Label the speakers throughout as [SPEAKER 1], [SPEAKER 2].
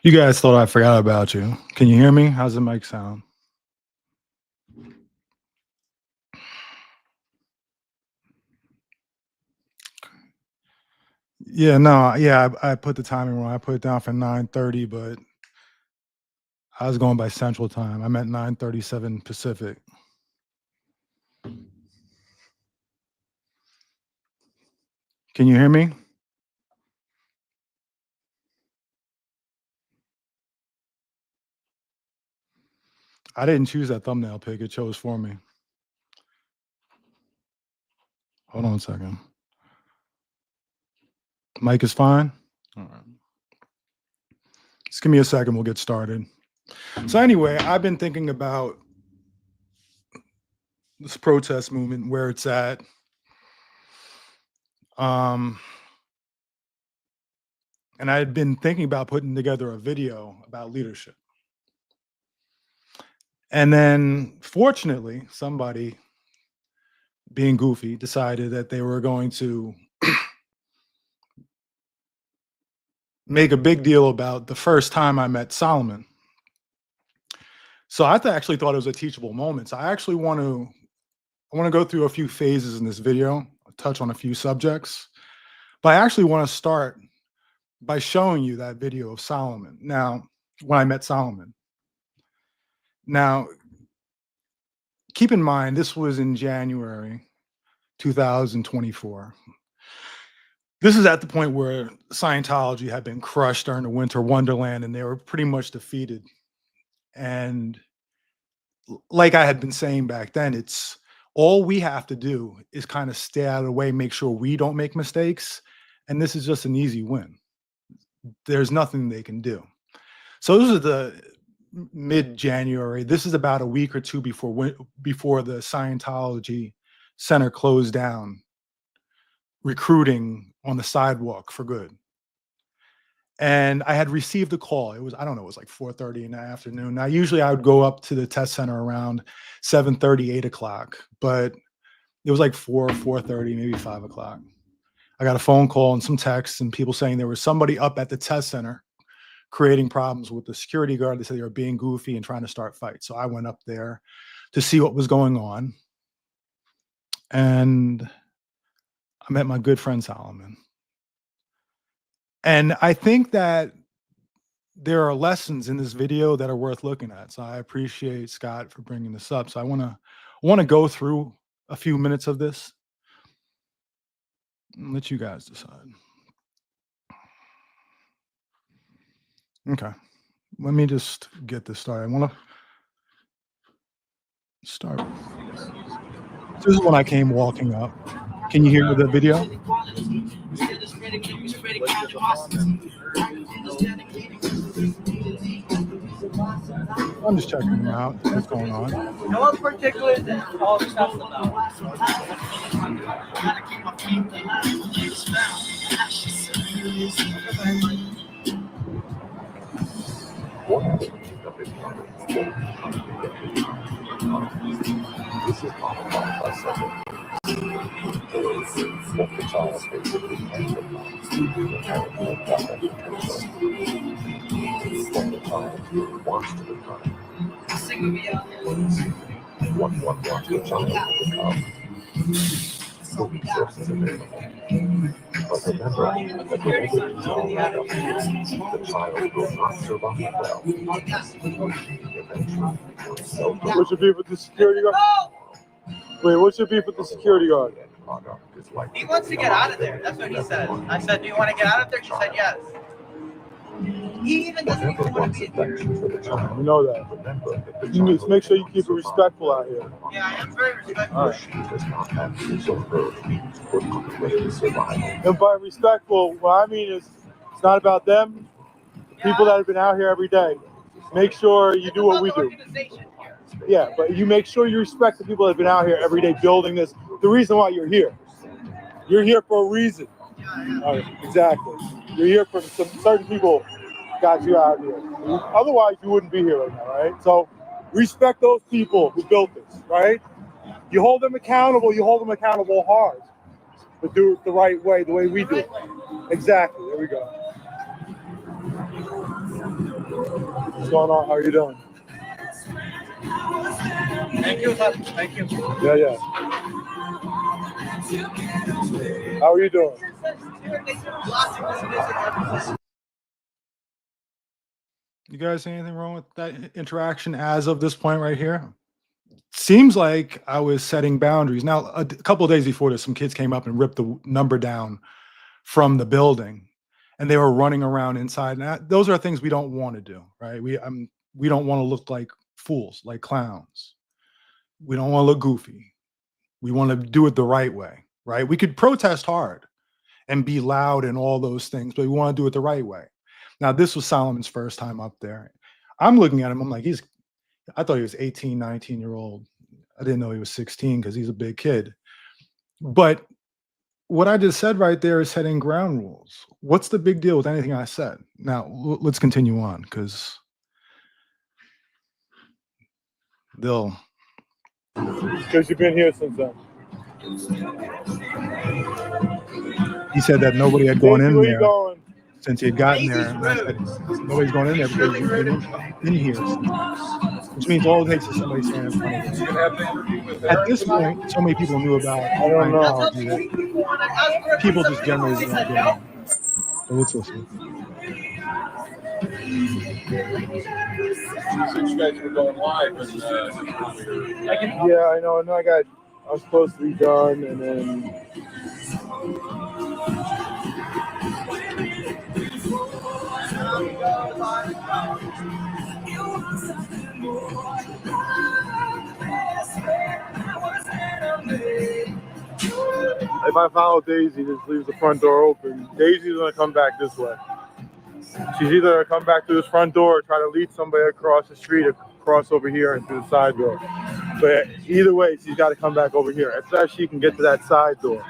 [SPEAKER 1] You guys thought I forgot about you. Can you hear me? How's the mic sound? Yeah, no, yeah, I put the timing wrong. I put it down for 9:30, but I was going by Central Time. I meant 9:37 Pacific. Can you hear me? I didn't choose that thumbnail pic. It chose for me. Hold on a second. Mic is fine. All right. Just give me a second. We'll get started. So anyway, I've been thinking about this protest movement, where it's at. Um, and I had been thinking about putting together a video about leadership. And then, fortunately, somebody being goofy decided that they were going to make a big deal about the first time I met Solomon. So actually thought it was a teachable moment. So I want to go through a few phases in this video, touch on a few subjects, but I actually want to start by showing you that video of Solomon. Now, when I met Solomon. Now, keep in mind, this was in January 2024. This is at the point where Scientology had been crushed during the Winter Wonderland and they were pretty much defeated. And like I had been saying back then, it's all we have to do is kind of stay out of the way, make sure we don't make mistakes. And this is just an easy win. There's nothing they can do. So this is the mid-January. This is about a week or two before the Scientology Center closed down, recruiting on the sidewalk for good. And I had received a call. It was, I don't know, it was like 4:30 in the afternoon. Now, usually I would go up to the test center around 7:30, 8 o'clock, but it was like 4:30, maybe 5 o'clock. I got a phone call and some texts and people saying there was somebody up at the test center creating problems with the security guard. They said they were being goofy and trying to start fights. So I went up there to see what was going on. And I met my good friend Solomon. And I think that there are lessons in this video that are worth looking at. So I appreciate Scott for bringing this up. So I want to go through a few minutes of this and let you guys decide. Okay. Let me just get this started. I want to start. This is when I came walking up. Can you hear the video? I'm just checking them out. What's going on?
[SPEAKER 2] No one particular is all stuff about.
[SPEAKER 3] This is modified by several what the child basically came from. What the child wants to become. What wants the child to become. The resources available. But remember that whatever is all around the child will not survive well. Eventually,
[SPEAKER 4] what's your beef with the security guard? Wait, what's your beef with the security guard?
[SPEAKER 2] He wants to get out of there. That's what he said. I said, do you want to get out of there? He said, yes. He even doesn't even want to be
[SPEAKER 4] You know that. You need to make sure you keep it respectful out here.
[SPEAKER 2] Yeah, I am very respectful.
[SPEAKER 4] All right. And by respectful, what I mean is it's not about them. People that have been out here every day. Make sure you do what we do. Yeah, but you make sure you respect the people that have been out here every day building this. The reason why you're here. You're here for a reason. All right, exactly. You're here for some certain people got you out here. Otherwise, you wouldn't be here right now, right? So respect those people who built this, right? You hold them accountable. You hold them accountable hard. But do it the right way, the way we do it. Exactly. There we go. What's going on? How are you doing?
[SPEAKER 2] Thank you, sir. Thank you.
[SPEAKER 4] Yeah. How are you doing?
[SPEAKER 1] You guys see anything wrong with that interaction as of this point right here? Seems like I was setting boundaries. Now, a couple of days before this, some kids came up and ripped the number down from the building, and they were running around inside. And those are things we don't want to do, right? We don't want to look like fools, like clowns. We don't want to look goofy. We want to do it the right way, right? We could protest hard and be loud and all those things, but we want to do it the right way. Now, this was Solomon's first time up there. I'm looking at him. I'm like, I thought he was 18, 19-year-old. I didn't know he was 16 because he's a big kid. But what I just said right there is setting ground rules. What's the big deal with anything I said? Now, let's continue on because they'll.
[SPEAKER 4] Because you've been here since then.
[SPEAKER 1] He said that nobody had gone in
[SPEAKER 4] Where you
[SPEAKER 1] there
[SPEAKER 4] going?
[SPEAKER 1] since he had gotten there. And I said, nobody's going in there because you've been in here. Which means all it takes is somebody standing in front of you. At this point, so many people knew about
[SPEAKER 4] I don't know.
[SPEAKER 1] that people just generally don't know. So let's listen.
[SPEAKER 5] Since you guys were going live, and
[SPEAKER 4] Yeah, I know. I was supposed to be done, and then if I follow Daisy, just leaves the front door open. Daisy's gonna come back this way. She's either gonna come back through this front door or try to lead somebody across the street, across over here and through the side door. But either way, she's got to come back over here as fast as she can get to that side door.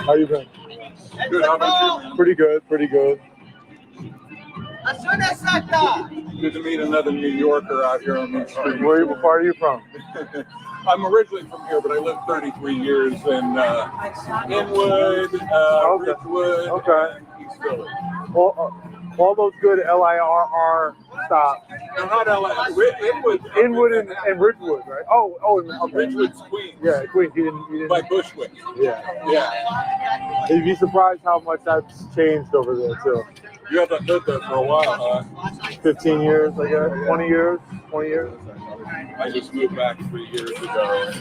[SPEAKER 4] How you been?
[SPEAKER 5] good, how about you?
[SPEAKER 4] Pretty good.
[SPEAKER 5] Good to meet another New Yorker out here on the street.
[SPEAKER 4] What part are you from?
[SPEAKER 5] I'm originally from here, but I lived 33 years in Inwood, Ridgewood, and East Village.
[SPEAKER 4] All those good LIRR stops.
[SPEAKER 5] No, not LA.
[SPEAKER 4] Inwood and Ridgewood, right? Okay.
[SPEAKER 5] Ridgewood's Queens.
[SPEAKER 4] Yeah, Queens. You didn't.
[SPEAKER 5] By Bushwick.
[SPEAKER 4] Yeah. You'd be surprised how much that's changed over there too.
[SPEAKER 5] You haven't lived there for a while, huh?
[SPEAKER 4] 15 years, I guess. 20 years.
[SPEAKER 5] I just moved back 3 years ago.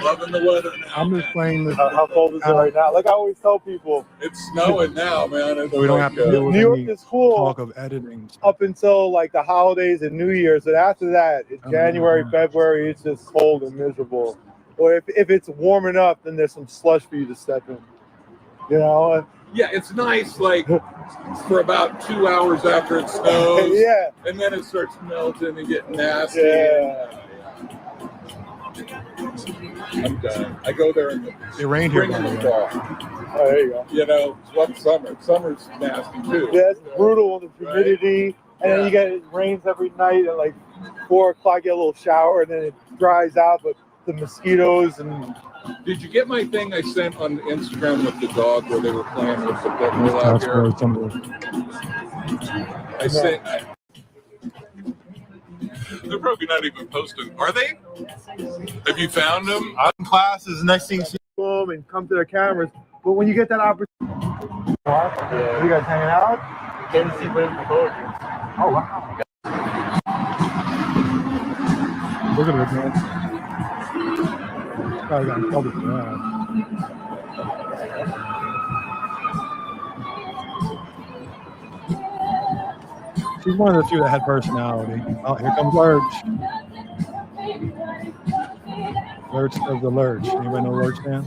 [SPEAKER 5] Loving the weather now.
[SPEAKER 1] I'm just playing this.
[SPEAKER 4] How cold is it right now? Like I always tell people,
[SPEAKER 5] It's snowing now, man. It's
[SPEAKER 1] So we don't have to deal with
[SPEAKER 4] New York
[SPEAKER 1] any
[SPEAKER 4] is cool
[SPEAKER 1] talk of editing.
[SPEAKER 4] up until like the holidays and New Year's, and after that, it's January, February, it's just cold and miserable. Or if it's warming up, then there's some slush for you to step in. You know?
[SPEAKER 5] Yeah, it's nice, like, for about 2 hours after it snows.
[SPEAKER 4] Yeah.
[SPEAKER 5] And then it starts melting and getting nasty.
[SPEAKER 4] Yeah.
[SPEAKER 5] I'm done. I go there in the
[SPEAKER 1] It rained here.
[SPEAKER 5] spring
[SPEAKER 1] by
[SPEAKER 5] and
[SPEAKER 1] the
[SPEAKER 5] the
[SPEAKER 1] way.
[SPEAKER 5] fall.
[SPEAKER 4] Oh, there you go.
[SPEAKER 5] You know, it's summer. Summer's nasty, too.
[SPEAKER 4] Yeah, it's brutal, the humidity, and then it rains every night at like 4 o'clock, get a little shower, and then it dries out, but the mosquitoes and...
[SPEAKER 5] Did you get my thing I sent on Instagram with the dog where they were playing with the pit bull out
[SPEAKER 1] That's
[SPEAKER 5] here?
[SPEAKER 1] where some of
[SPEAKER 5] I sent... They're probably not even posting. Are they? Have you found them?
[SPEAKER 4] I'm in classes, next thing you see them and come to their cameras, but when you get that opportunity... Yeah. You guys hanging out? Came to see Liz poetry. Oh, wow.
[SPEAKER 1] Look at it, man. Probably got in trouble for that. She's one of the few that had personality. Oh, here comes Lurch. Lurch does the Lurch. Anybody know Lurch, man?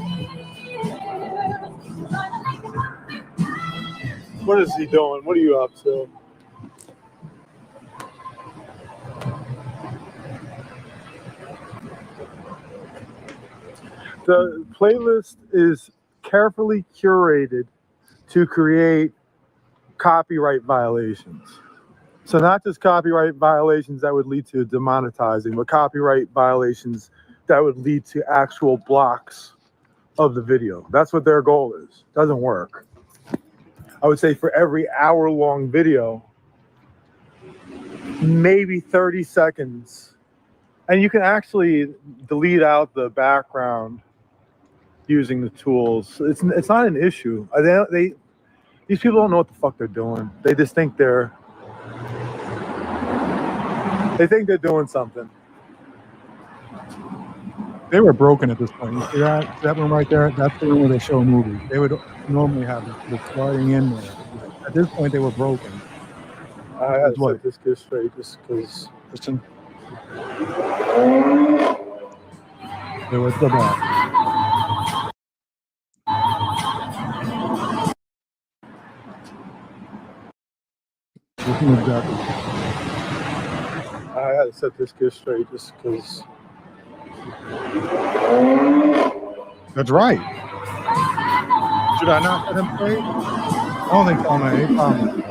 [SPEAKER 4] What is he doing? What are you up to? The playlist is carefully curated to create copyright violations. So not just copyright violations that would lead to demonetizing, but copyright violations that would lead to actual blocks of the video. That's what their goal is. Doesn't work. I would say for every hour-long video, maybe 30 seconds. And you can actually delete out the background using the tools. It's not an issue. These people don't know what the fuck they're doing. They just think they're doing something.
[SPEAKER 1] They were broken at this point. You see that one right there? That's the room where they show movies. They would normally have the flooding in there. At this point, they were broken.
[SPEAKER 4] I had to set this kid straight just because.
[SPEAKER 1] Listen. There was the back. Listen exactly.
[SPEAKER 4] I had to set this kid straight just because.
[SPEAKER 1] That's right. Should I not set him straight? I don't think so, man. He probably.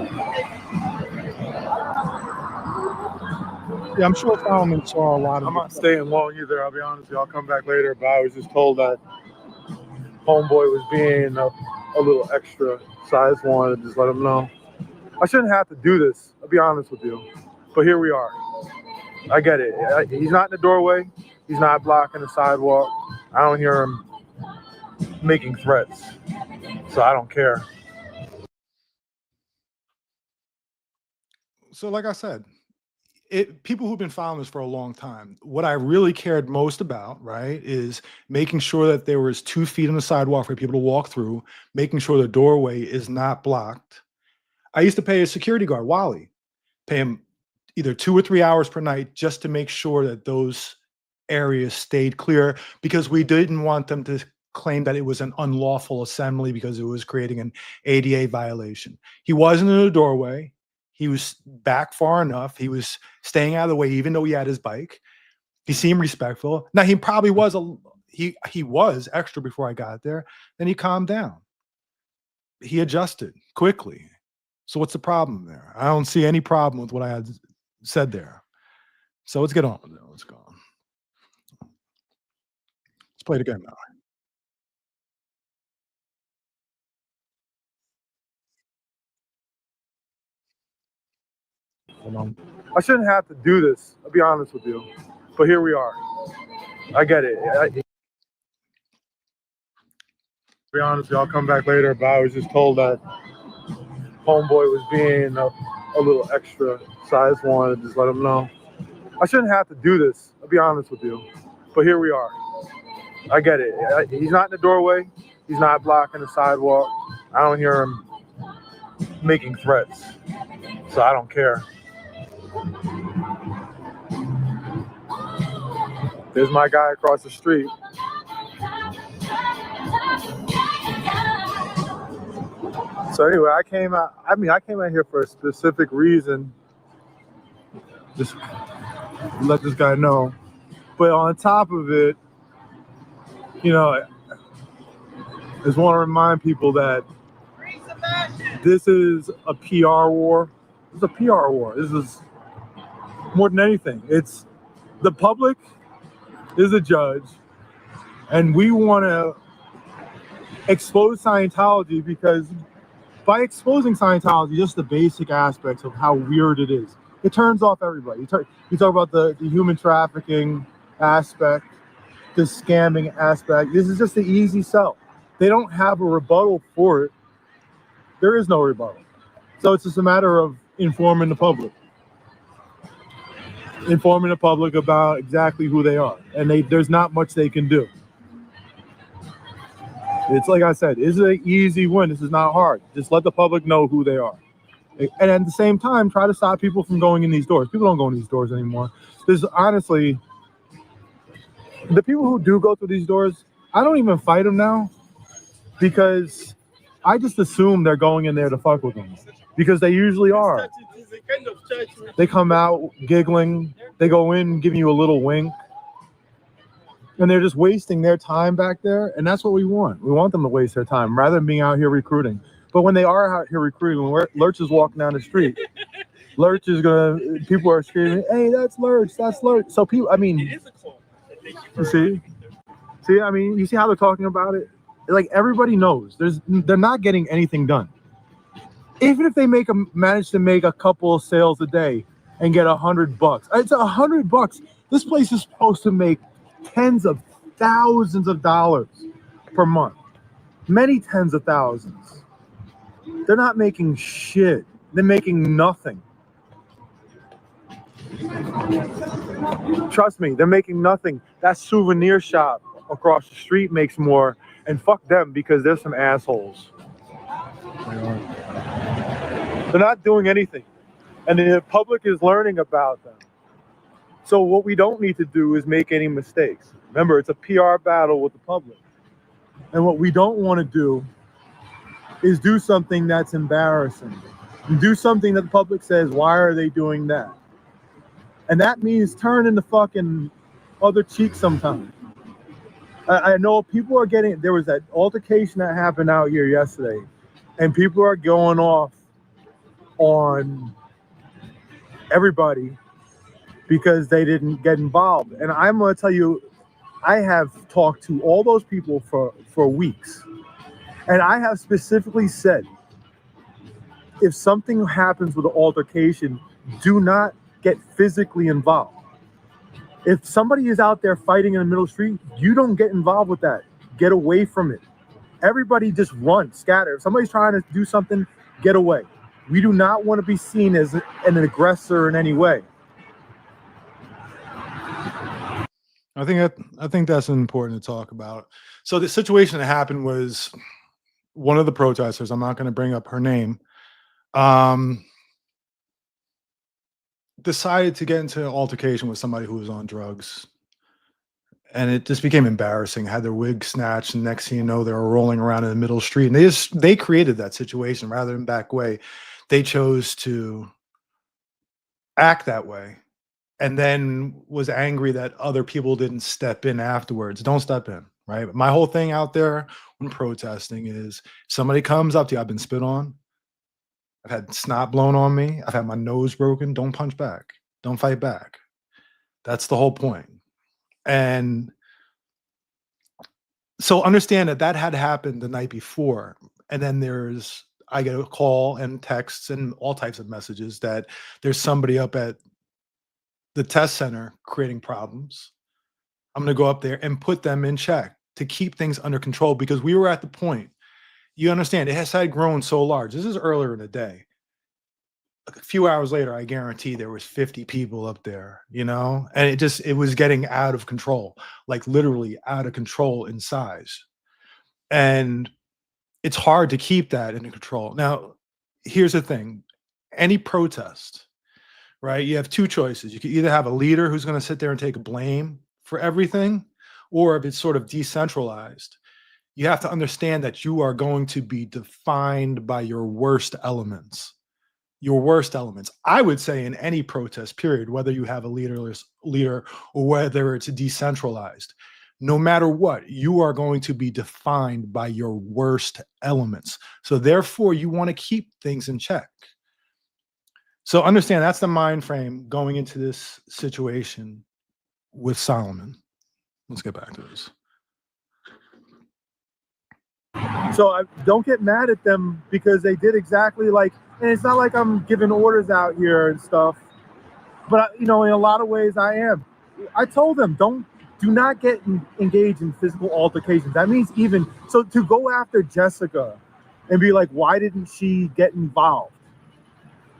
[SPEAKER 1] Yeah, I'm sure Solomon saw a lot of.
[SPEAKER 4] I'm not staying long either. I'll be honest with you. I'll come back later. But I was just told that homeboy was being a little extra, so I just wanted to just let him know. I shouldn't have to do this. I'll be honest with you. But here we are. I get it. He's not in the doorway. He's not blocking the sidewalk. I don't hear him making threats. So I don't care.
[SPEAKER 1] So like I said, people who've been following this for a long time, what I really cared most about, right, is making sure that there was 2 feet on the sidewalk for people to walk through, making sure the doorway is not blocked. I used to pay a security guard, Wally, pay him either 2 or 3 hours per night just to make sure that those areas stayed clear, because we didn't want them to claim that it was an unlawful assembly because it was creating an ADA violation. He wasn't in the doorway. He was back far enough. He was staying out of the way, even though he had his bike. He seemed respectful. Now, he probably was he was extra before I got there. Then he calmed down. He adjusted quickly. So what's the problem there? I don't see any problem with what I had said there. So let's get on with it. Let's go on. Let's play it again now. Hold on.
[SPEAKER 4] I shouldn't have to do this. I'll be honest with you. But here we are. I get it. I'll be honest with you. I'll come back later. But I was just told that homeboy was being a little extra. So I just wanted to just let him know. I shouldn't have to do this. I'll be honest with you. But here we are. I get it. He's not in the doorway. He's not blocking the sidewalk. I don't hear him making threats. So I don't care. There's my guy across the street. So anyway, I came out here for a specific reason. Just let this guy know. But on top of it, you know, I just want to remind people that this is a PR war. It's a PR war. This is more than anything. It's the public is a judge, and we want to expose Scientology, because by exposing Scientology, just the basic aspects of how weird it is, it turns off everybody. You talk about the human trafficking aspect, the scamming aspect. This is just the easy sell. They don't have a rebuttal for it. There is no rebuttal. So it's just a matter of informing the public. Informing the public about exactly who they are. And there's not much they can do. It's like I said, it's an easy win. This is not hard. Just let the public know who they are. And at the same time, try to stop people from going in these doors. People don't go in these doors anymore. There's honestly, the people who do go through these doors, I don't even fight them now, because I just assume they're going in there to fuck with them, because they usually are. They come out giggling, they go in giving you a little wink, and they're just wasting their time back there. And that's what we want. We want them to waste their time rather than being out here recruiting. But when they are out here recruiting, when Lurch is walking down the street, Lurch is gonna. People are screaming, "Hey, that's Lurch! That's Lurch!" So people, I mean, you see, I mean, you see how they're talking about it. Like everybody knows, they're not getting anything done. Even if they manage to make a couple of sales a day and get $100, it's $100. This place is supposed to make tens of thousands of dollars per month, many tens of thousands. They're not making shit. They're making nothing. Trust me, they're making nothing. That souvenir shop across the street makes more, and fuck them because they're some assholes. They're not doing anything, and the public is learning about them. So what we don't need to do is make any mistakes. Remember, it's a PR battle with the public, and what we don't want to do is do something that's embarrassing, and do something that the public says, why are they doing that? And that means turning the fucking other cheek sometimes. I know people are getting, there was that altercation that happened out here yesterday, and people are going off on everybody because they didn't get involved. And I'm going to tell you, I have talked to all those people for weeks. And I have specifically said, if something happens with an altercation, do not get physically involved. If somebody is out there fighting in the middle of the street, you don't get involved with that. Get away from it. Everybody just run, scatter. If somebody's trying to do something, get away. We do not want to be seen as an aggressor in any way.
[SPEAKER 1] I think that's important to talk about. So the situation that happened was one of the protesters, I'm not going to bring up her name, decided to get into an altercation with somebody who was on drugs. And it just became embarrassing. Had their wig snatched, and next thing you know, they were rolling around in the middle of the street. And they created that situation rather than back away. They chose to act that way, and then was angry that other people didn't step in afterwards. Don't step in, right? My whole thing out there when protesting is somebody comes up to you, I've been spit on, I've had snot blown on me, I've had my nose broken. Don't punch back. Don't fight back. That's the whole point. And so understand that had happened the night before. And then I get a call and texts and all types of messages that there's somebody up at the test center creating problems. I'm going to go up there and put them in check to keep things under control, because we were at the point, you understand, it had grown so large. This is earlier in the day. A few hours later, I guarantee there was 50 people up there, and it was getting out of control, like literally out of control in size. And it's hard to keep that under control. Now, here's the thing. Any protest, right? You have two choices. You can either have a leader who's going to sit there and take blame for everything, or if it's sort of decentralized, you have to understand that you are going to be defined by your worst elements. Your worst elements. I would say in any protest period, whether you have a leader or whether it's decentralized, no matter what, you are going to be defined by your worst elements. So therefore, you want to keep things in check. So understand that's the mind frame going into this situation with Solomon. Let's get back to this.
[SPEAKER 4] So I don't get mad at them because they did exactly like, and it's not like I'm giving orders out here and stuff, but in a lot of ways I am. I told them, do not get engaged in physical altercations. That means so to go after Jessica and be like, why didn't she get involved?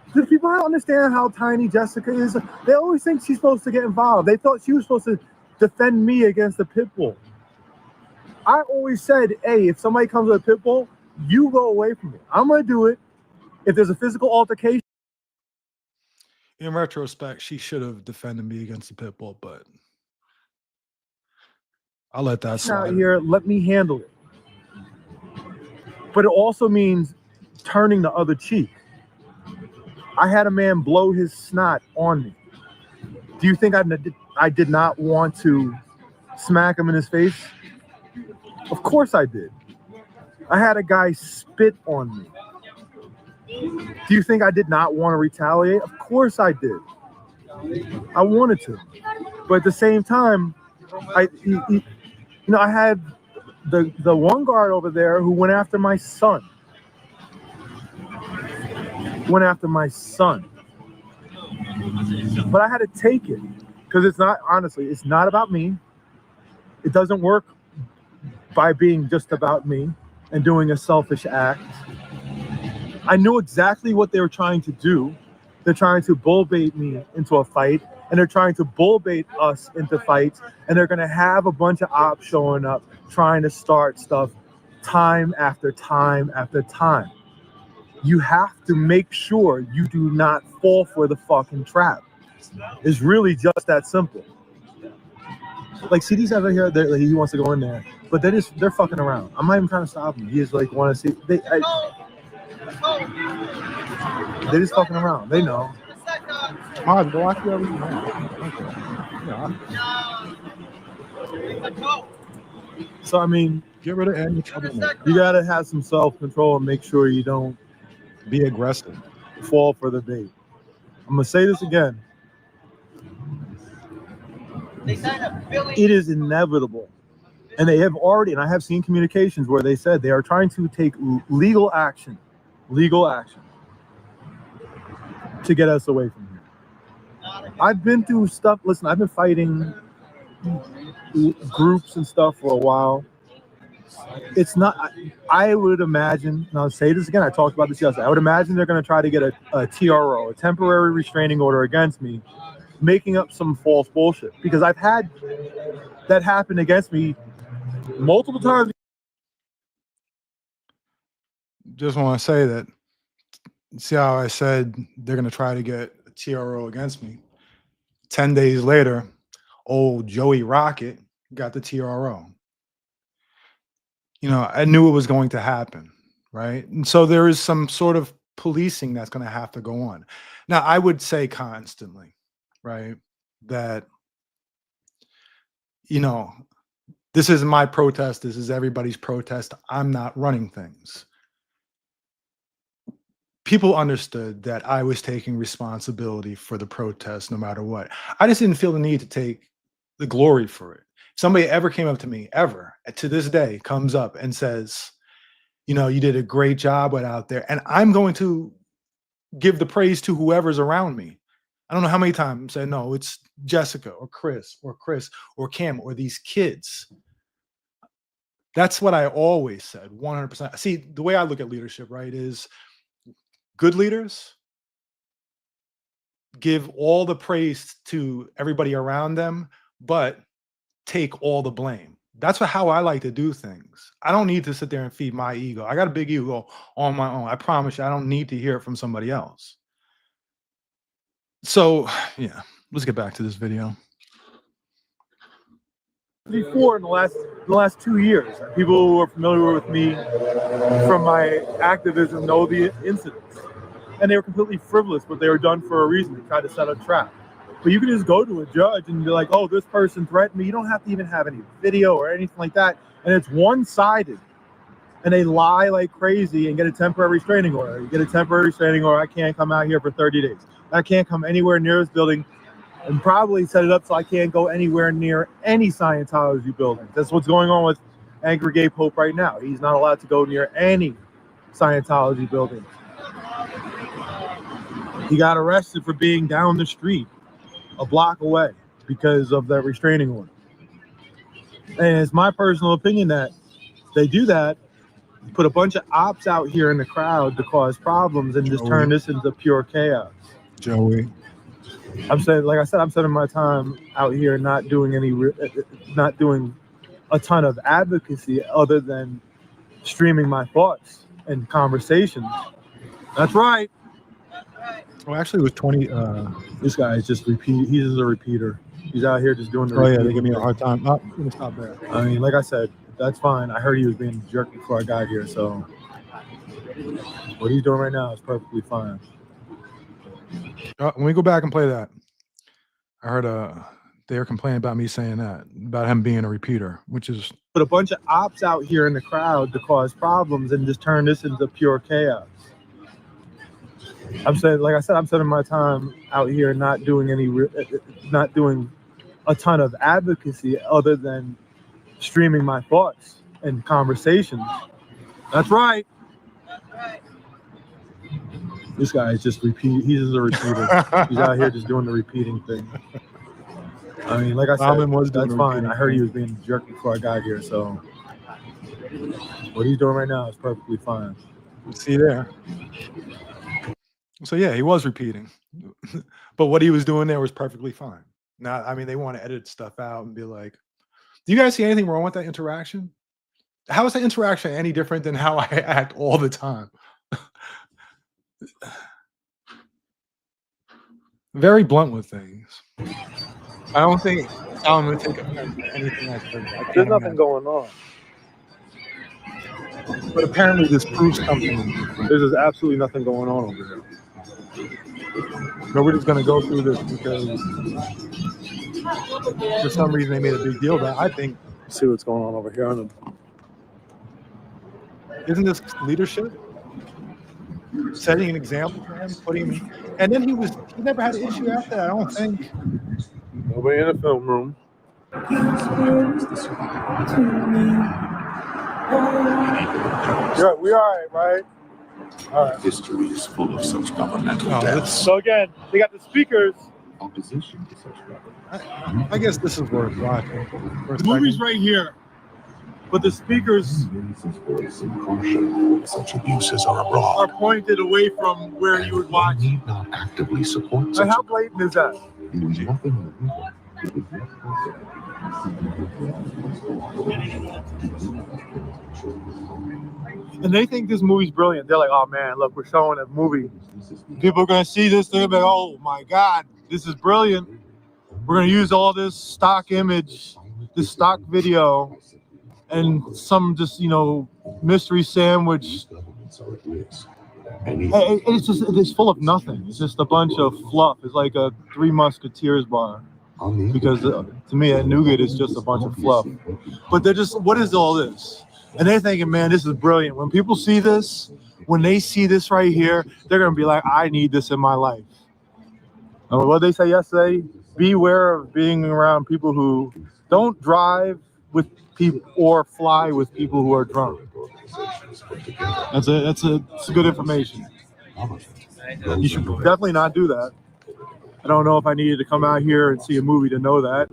[SPEAKER 4] Because people don't understand how tiny Jessica is. They always think she's supposed to get involved. They thought she was supposed to defend me against the pit bull. I always said, hey, if somebody comes with a pit bull, you go away from it. I'm going to do it. If there's a physical altercation.
[SPEAKER 1] In retrospect, she should have defended me against the pit bull, but I'll let that slide.
[SPEAKER 4] Out here, let me handle it. But it also means turning the other cheek. I had a man blow his snot on me. Do you think I did not want to smack him in his face? Of course I did. I had a guy spit on me. Do you think I did not want to retaliate? Of course I did. I wanted to. But at the same time, I had the one guard over there who went after my son. But I had to take it because it's not about me. It doesn't work by being just about me and doing a selfish act. I knew exactly what they were trying to do. They're trying to bull bait me into a fight, and they're trying to bull bait us into fights, and they're going to have a bunch of ops showing up trying to start stuff time after time after time. You have to make sure you do not fall for the fucking trap. It's really just that simple. Like, see these over here, like, he wants to go in there, but they're fucking around. I'm not even trying to stop him. He just like want to see. They're just fucking around. They know.
[SPEAKER 1] Mod, go after everything. Yeah.
[SPEAKER 4] So I mean,
[SPEAKER 1] Get rid of any trouble.
[SPEAKER 4] you gotta have some self-control and make sure you don't
[SPEAKER 1] Be aggressive.
[SPEAKER 4] fall for the bait. I'm gonna say this again. It is inevitable. And they have already, and I have seen communications where they said they are trying to take legal action to get us away from here. I've been through stuff. Listen, I've been fighting groups and stuff for a while. It's not, I would imagine, and I'll say this again, I talked about this yesterday. I would imagine they're going to try to get a TRO, a temporary restraining order against me, making up some false bullshit. Because I've had that happen against me multiple times.
[SPEAKER 1] Just want to say that, see how I said they're going to try to get a TRO against me? 10 days later, old Joey Rocket got the TRO. You know, I knew it was going to happen, right? And so there is some sort of policing that's going to have to go on. Now, I would say constantly, right, that, you know, this isn't my protest. This is everybody's protest. I'm not running things. People understood that I was taking responsibility for the protest no matter what. I just didn't feel the need to take the glory for it. Somebody ever came up to me, ever, to this day, comes up and says, you know, you did a great job out there. And I'm going to give the praise to whoever's around me. I don't know how many times I said, no, it's Jessica or Chris or Cam or these kids. That's what I always said, 100%. See, the way I look at leadership, right, is good leaders give all the praise to everybody around them, but take all the blame. That's how I like to do things. I don't need to sit there and feed my ego. I got a big ego on my own. I promise you, I don't need to hear it from somebody else. So, yeah, let's get back to this video.
[SPEAKER 4] Before in the last 2 years, people who are familiar with me from my activism know the incidents, and they were completely frivolous, but they were done for a reason to try to set a trap. But you can just go to a judge and be like, oh, this person threatened me. You don't have to even have any video or anything like that, and it's one-sided, and they lie like crazy and get a temporary restraining order. You get a temporary restraining order. I can't come out here for 30 days. I can't come anywhere near this building, and probably set it up so I can't go anywhere near any Scientology building. That's what's going on with Anchor Gay Pope right now. He's not allowed to go near any Scientology building. He got arrested for being down the street a block away because of that restraining order. And it's my personal opinion that they do that, put a bunch of ops out here in the crowd to cause problems and just turn this into pure chaos.
[SPEAKER 1] Joey.
[SPEAKER 4] I'm saying, like I said, I'm spending my time out here not doing a ton of advocacy other than streaming my thoughts and conversations. That's right.
[SPEAKER 1] Well, actually, it was 20.
[SPEAKER 4] This guy is just he's just a repeater. He's out here just doing the
[SPEAKER 1] Oh, yeah, they give me a hard time. Oh, I'm gonna stop there.
[SPEAKER 4] I mean, like I said, that's fine. I heard he was being a jerk before I got here, so what he's doing right now is perfectly fine.
[SPEAKER 1] When we go back and play that, I heard they were complaining about me saying that, about him being a repeater, which is...
[SPEAKER 4] Put a bunch of ops out here in the crowd to cause problems and just turn this into pure chaos. I'm saying, like I said, I'm spending my time out here not doing not doing a ton of advocacy other than streaming my thoughts and conversations. That's right. This guy is just he's just a repeater. He's out here just doing the repeating thing. I mean, like I said,
[SPEAKER 1] Rahman was doing
[SPEAKER 4] that's
[SPEAKER 1] the
[SPEAKER 4] fine.
[SPEAKER 1] repeating
[SPEAKER 4] I heard he
[SPEAKER 1] thing.
[SPEAKER 4] was being a jerk before I got here, so what he's doing right now is perfectly fine.
[SPEAKER 1] See there. So yeah, he was repeating, but what he was doing there was perfectly fine. Now, I mean, they want to edit stuff out and be like, "Do you guys see anything wrong with that interaction? How is that interaction any different than how I act all the time?" Very blunt with things. I don't think I'm going to take offense to anything I said.
[SPEAKER 4] There's nothing going on.
[SPEAKER 1] But apparently, this proves something.
[SPEAKER 4] There's just absolutely nothing going on over here.
[SPEAKER 1] Nobody's going to go through this because for some reason they made a big deal about it. I think,
[SPEAKER 4] Let's see what's going on over here.
[SPEAKER 1] isn't this leadership? Setting an example for him, putting him, and then he never had an issue after that. I don't think.
[SPEAKER 4] Nobody in the film room. We all right? All right.
[SPEAKER 3] History is full of such governmental
[SPEAKER 1] No,
[SPEAKER 3] deaths.
[SPEAKER 4] So again, they got the speakers.
[SPEAKER 3] Opposition to such government.
[SPEAKER 1] I guess this is worth watching. For a
[SPEAKER 4] The movie's
[SPEAKER 1] second.
[SPEAKER 4] right here, but the speakers
[SPEAKER 3] Raise his voice in caution. Such abuses are
[SPEAKER 4] are
[SPEAKER 3] abroad.
[SPEAKER 4] pointed away from where you would watch.
[SPEAKER 3] Need not actively support
[SPEAKER 4] Like,
[SPEAKER 3] such
[SPEAKER 4] how blatant is that?
[SPEAKER 3] do nothing illegal. It is not
[SPEAKER 4] And they think this movie's brilliant. They're like, oh man, look, we're showing a movie. People are going to see this. They're going to be like, oh my God, this is brilliant. We're going to use all this stock image, this stock video, and some just, mystery sandwich. It's full of nothing. It's just a bunch of fluff. It's like a Three Musketeers bar. Because to me, that nougat is just a bunch of fluff. But they're just, what is all this? And they're thinking, man, this is brilliant. When people see this, when they see this right here, they're going to be like, I need this in my life. What did they say yesterday? Beware of being around people who don't drive with people or fly with people who are drunk. That's good information. You should definitely not do that. I don't know if I needed to come out here and see a movie to know that.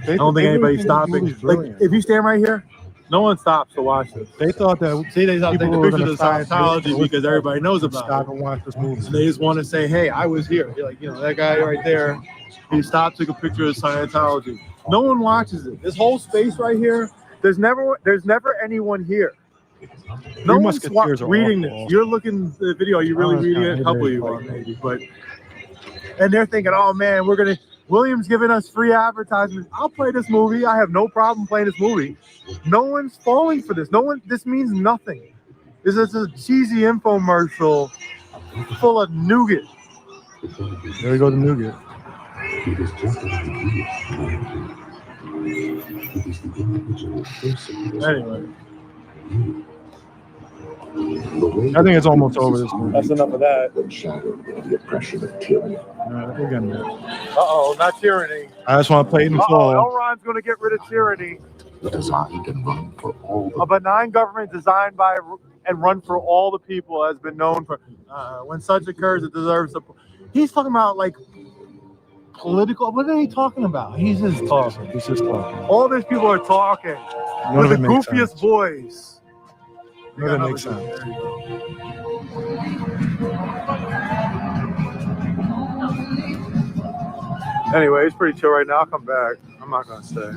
[SPEAKER 4] I don't think anybody's stopping. Like, if you stand right here, no one stops to watch this.
[SPEAKER 1] They thought that
[SPEAKER 4] See, they take
[SPEAKER 1] people
[SPEAKER 4] the
[SPEAKER 1] were
[SPEAKER 4] pictures
[SPEAKER 1] gonna
[SPEAKER 4] of
[SPEAKER 1] stop
[SPEAKER 4] Scientology because everybody knows about
[SPEAKER 1] stop
[SPEAKER 4] it.
[SPEAKER 1] and watch this movie.
[SPEAKER 4] And they just want to say, hey, I was here. You're like, that guy right there, he stopped, took a picture of Scientology. No one watches it. This whole space right here, there's never anyone here. No
[SPEAKER 1] Three
[SPEAKER 4] one's
[SPEAKER 1] Musketeers are
[SPEAKER 4] reading
[SPEAKER 1] awful.
[SPEAKER 4] this. You're looking at the video. Are you really reading it? A couple of you are maybe, but and they're thinking, oh man, William's giving us free advertisement. I'll play this movie. I have no problem playing this movie. No one's falling for this. This means nothing. This is a cheesy infomercial full of nougat.
[SPEAKER 1] There we go, the nougat.
[SPEAKER 3] It is just an idea. It is the individual person.
[SPEAKER 4] Anyway,
[SPEAKER 1] I think it's almost over this movie.
[SPEAKER 4] that's enough of that.
[SPEAKER 3] The shadow of the oppression of tyranny.
[SPEAKER 1] We're getting there.
[SPEAKER 4] Uh-oh, not tyranny.
[SPEAKER 1] I just want to play it in
[SPEAKER 4] Uh-oh,
[SPEAKER 1] full.
[SPEAKER 4] Elron's going to get rid of tyranny.
[SPEAKER 3] Designed and run for all
[SPEAKER 4] A benign government designed by and run for all the people has been known for. When such occurs, it deserves support. He's talking about like political. What are they talking about? He's just talking.
[SPEAKER 1] He's just talking.
[SPEAKER 4] All these people are talking.
[SPEAKER 1] None
[SPEAKER 4] With
[SPEAKER 1] of
[SPEAKER 4] the
[SPEAKER 1] it makes
[SPEAKER 4] goofiest
[SPEAKER 1] sense.
[SPEAKER 4] voice.
[SPEAKER 1] None of it makes sense.
[SPEAKER 4] Anyway, it's pretty chill right now. I'll come back. I'm not gonna stay.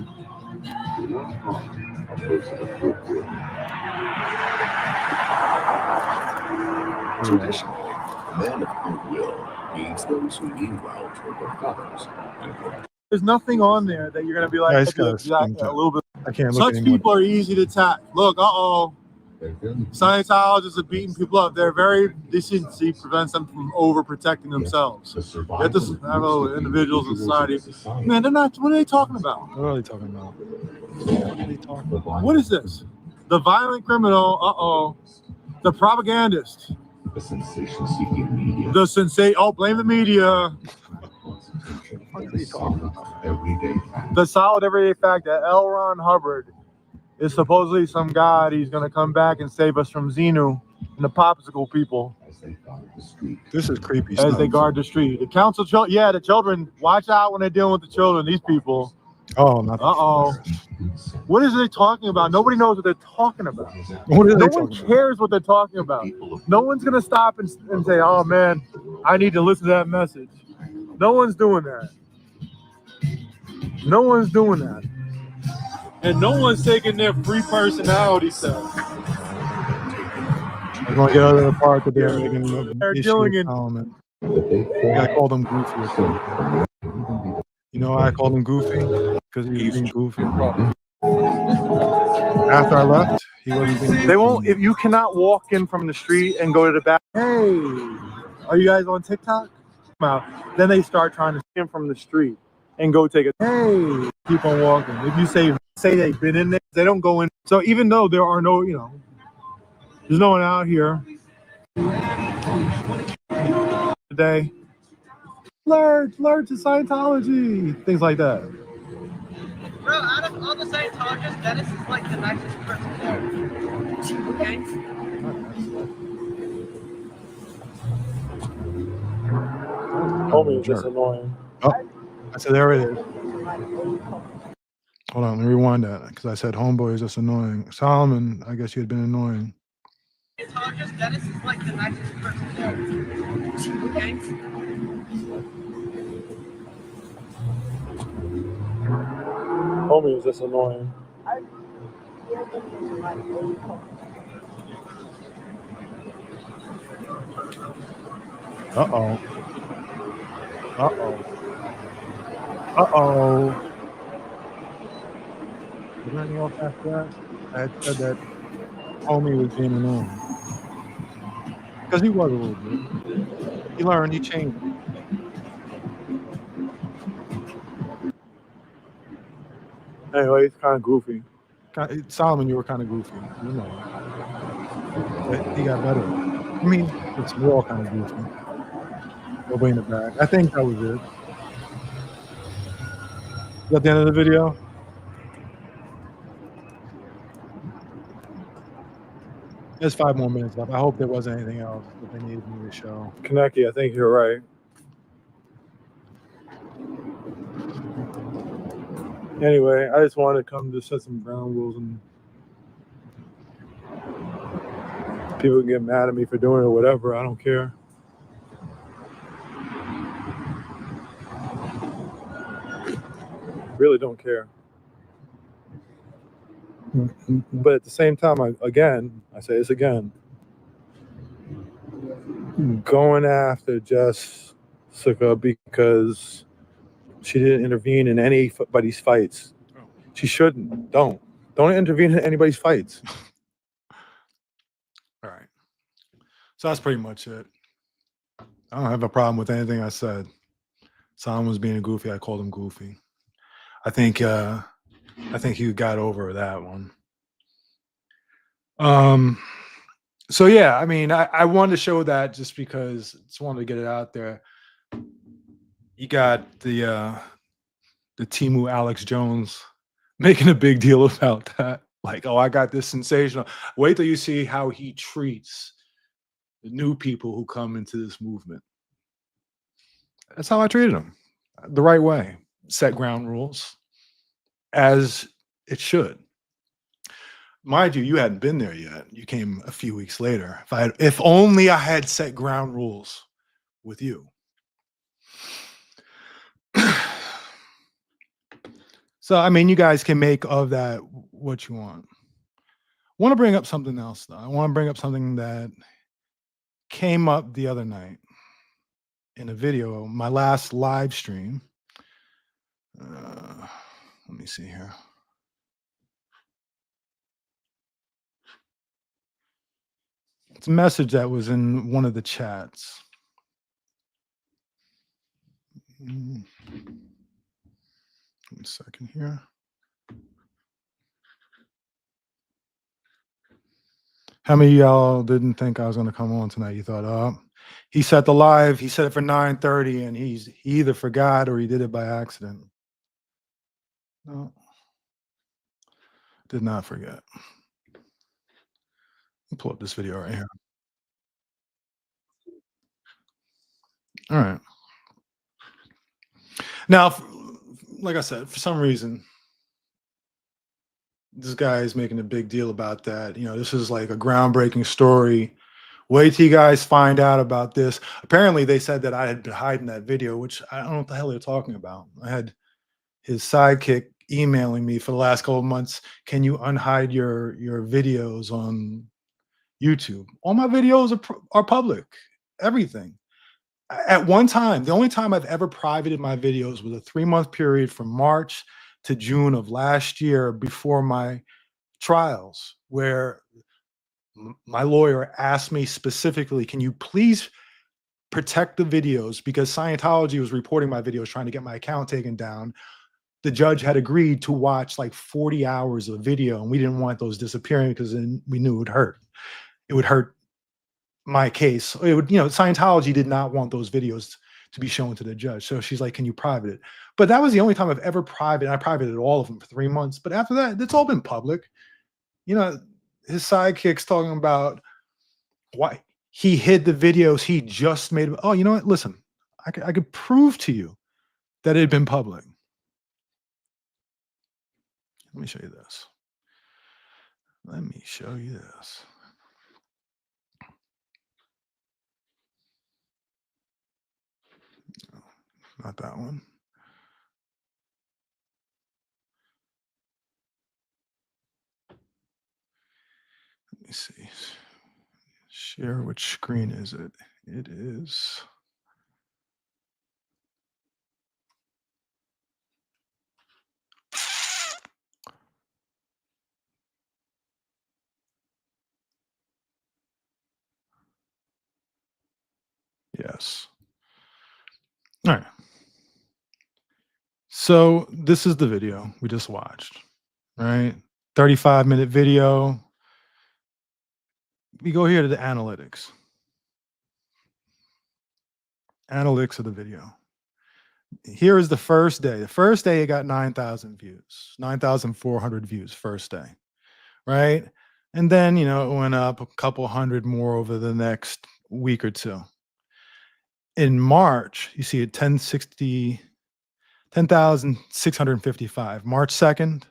[SPEAKER 3] Traditionally, a man of goodwill means those who mean well toward their fellows.
[SPEAKER 4] There's nothing on there that you're gonna be like,
[SPEAKER 1] Yeah, it's
[SPEAKER 4] okay,
[SPEAKER 1] got a
[SPEAKER 4] exactly,
[SPEAKER 1] skin
[SPEAKER 4] a little bit.
[SPEAKER 1] I can't look
[SPEAKER 4] Such
[SPEAKER 1] anymore.
[SPEAKER 4] people are easy to attack. Look, Scientologists are beating people up. They're very decency prevents them from overprotecting themselves. You have to have individuals in society. Man, they're not. What are they talking about?
[SPEAKER 1] What are they talking about? What are they talking about?
[SPEAKER 4] What is this? The violent criminal. The propagandist.
[SPEAKER 3] The sensation-seeking media.
[SPEAKER 4] The sensation. Oh, blame the media.
[SPEAKER 3] Everyday fact.
[SPEAKER 4] The solid everyday fact that L. Ron Hubbard is supposedly some god. He's gonna come back and save us from Xenu and the popsicle people
[SPEAKER 3] As they guard the street.
[SPEAKER 1] This is creepy
[SPEAKER 4] as
[SPEAKER 1] stuff.
[SPEAKER 4] they guard the street. The council, yeah, the children. Watch out when they're dealing with the children. These people.
[SPEAKER 1] Oh, not
[SPEAKER 4] Uh-oh. What is they talking about? Nobody knows what they're talking about.
[SPEAKER 1] What are
[SPEAKER 4] No
[SPEAKER 1] they
[SPEAKER 4] one
[SPEAKER 1] talking about?
[SPEAKER 4] cares what they're talking about. No one's gonna stop and say, "Oh man, I need to listen to that message." No one's doing that. No one's doing that. And no one's taking their free personality stuff.
[SPEAKER 1] I'm gonna get out of the part that they're making
[SPEAKER 4] They're
[SPEAKER 1] an issue
[SPEAKER 4] dealing
[SPEAKER 1] with
[SPEAKER 4] in-
[SPEAKER 1] Solomon. I called him Goofy or something. You know why I called him Goofy? Because he was being goofy. After I left, he wasn't being goofy.
[SPEAKER 4] They won't. If you cannot walk in from the street and go to the back. Hey, are you guys on TikTok? Then they start trying to see him from the street and go take a. Hey, keep on walking. If you say they've been in there, they don't go in. So even though there are no, there's no one out here today. Alert to Scientology, things like that.
[SPEAKER 2] Bro, out of all the Scientologists, Dennis is like the nicest person there. Okay?
[SPEAKER 4] Homie is just annoying.
[SPEAKER 1] Oh, I said there it is. Hold on, let me rewind that because I said homeboy is just annoying. Solomon, I guess you had been annoying.
[SPEAKER 2] Scientologist, Dennis is like the nicest person there. Okay?
[SPEAKER 4] Homie is just annoying.
[SPEAKER 1] Uh-oh. Uh-oh. Uh-oh. Is there anything else after that? I had said that homie was being annoying. Because he was a little bit. He learned, he changed.
[SPEAKER 4] Anyway, he's kind of goofy.
[SPEAKER 1] Solomon, you were kind of goofy. You know. But he got better. I mean, we're all kind of goofy. Nobody in the back. I think that was it. Is that the end of the video? There's 5 more minutes left. I hope there wasn't anything else that they needed me to show.
[SPEAKER 4] Kaneki, I think you're right. Anyway, I just wanted to come to set some ground rules, and people can get mad at me for doing it or whatever. I don't care. Really don't care. But at the same time, I say this again, going after Jessica because she didn't intervene in anybody's fights. She shouldn't. Don't intervene in anybody's fights.
[SPEAKER 1] All right. So that's pretty much it. I don't have a problem with anything I said. Solomon was being goofy. I called him goofy. I think he got over that one. So yeah, I mean, I wanted to show that just because I just wanted to get it out there. You got the Timu Alex Jones making a big deal about that. Like, oh, I got this sensational. Wait till you see how he treats the new people who come into this movement. That's how I treated them. The right way. Set ground rules as it should. Mind you, you hadn't been there yet. You came a few weeks later. If only I had set ground rules with you. So, I mean, you guys can make of that what you want. I want to bring up something else, though. I want to bring up something that came up the other night in a video, my last live stream. Let me see here. It's a message that was in one of the chats. One second here. How many of y'all didn't think I was going to come on tonight? You thought, oh, he set the live, he set it for 9:30 and he either forgot or he did it by accident. No, did not forget. Let me pull up this video right here. All right. Now, like I said, for some reason, this guy is making a big deal about that. You know, this is like a groundbreaking story. Wait till you guys find out about this. Apparently, they said that I had been hiding that video, which I don't know what the hell they're talking about. I had his sidekick emailing me for the last couple of months. Can you unhide your videos on YouTube? All my videos are public. Everything. At one time, the only time I've ever privated my videos was a 3-month period from March to June of last year before my trials, where my lawyer asked me specifically, can you please protect the videos, because Scientology was reporting my videos trying to get my account taken down. The judge had agreed to watch like 40 hours of video, and we didn't want those disappearing because then we knew it would hurt. It would hurt my case. It would, you know, Scientology did not want those videos to be shown to the judge. So she's like, can you private it? But that was the only time I've ever privated. I privated all of them for 3 months. But after that, it's all been public. You know, his sidekick's talking about why he hid the videos he just made. Oh, you know what? Listen, I could prove to you that it had been public. Let me show you this. Let me show you this. No, not that one. Let me see. Share which screen is it? It is. Yes. All right. So this is the video we just watched, right? 35-minute video. We go here to the analytics. Analytics of the video. Here is the first day. The first day it got 9,000 views, 9,400 views first day, right? And then, you know, it went up a couple hundred more over the next week or two. In March, you see it 10,655. March 2nd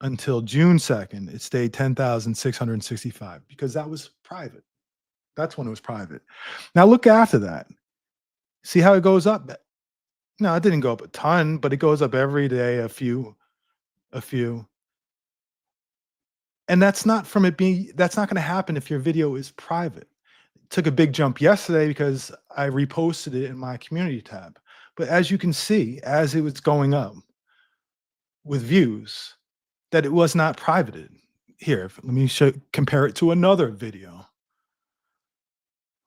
[SPEAKER 1] until June 2nd, it stayed 10,665 because that was private. That's when it was private. Now look after that. See how it goes up? No, it didn't go up a ton, but it goes up every day, a few. And that's not from it being, that's not going to happen if your video is private. It took a big jump yesterday because I reposted it in my community tab. But as you can see, as it was going up with views, that it was not privated. Here, let me compare it to another video.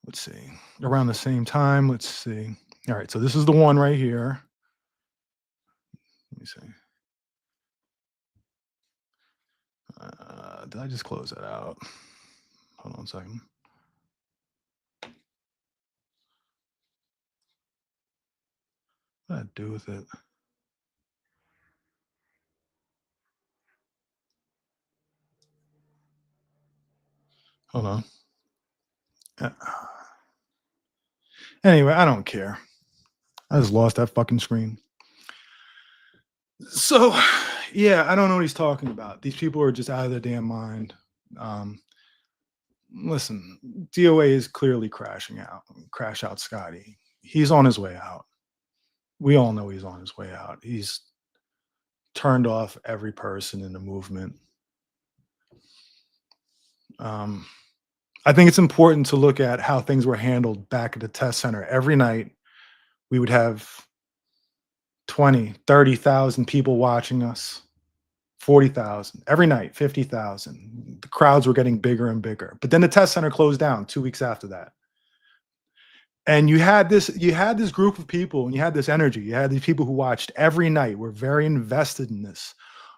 [SPEAKER 1] Let's see, around the same time, let's see. All right, so this is the one right here. Let me see. Did I just close that out? Hold on a second. What did I do with it? Hold on. Anyway, I don't care. I just lost that fucking screen. So, yeah, I don't know what he's talking about. These people are just out of their damn mind. Listen, DOA is clearly crash out Scotty. He's on his way out. We all know he's on his way out. He's turned off every person in the movement. I think it's important to look at how things were handled back at the test center. Every night, we would have 20, 30,000 people watching us, 40,000 every night, 50,000. The crowds were getting bigger and bigger. But then the test center closed down 2 weeks after that. And you had this group of people, and you had this energy. You had these people who watched every night, were very invested in this,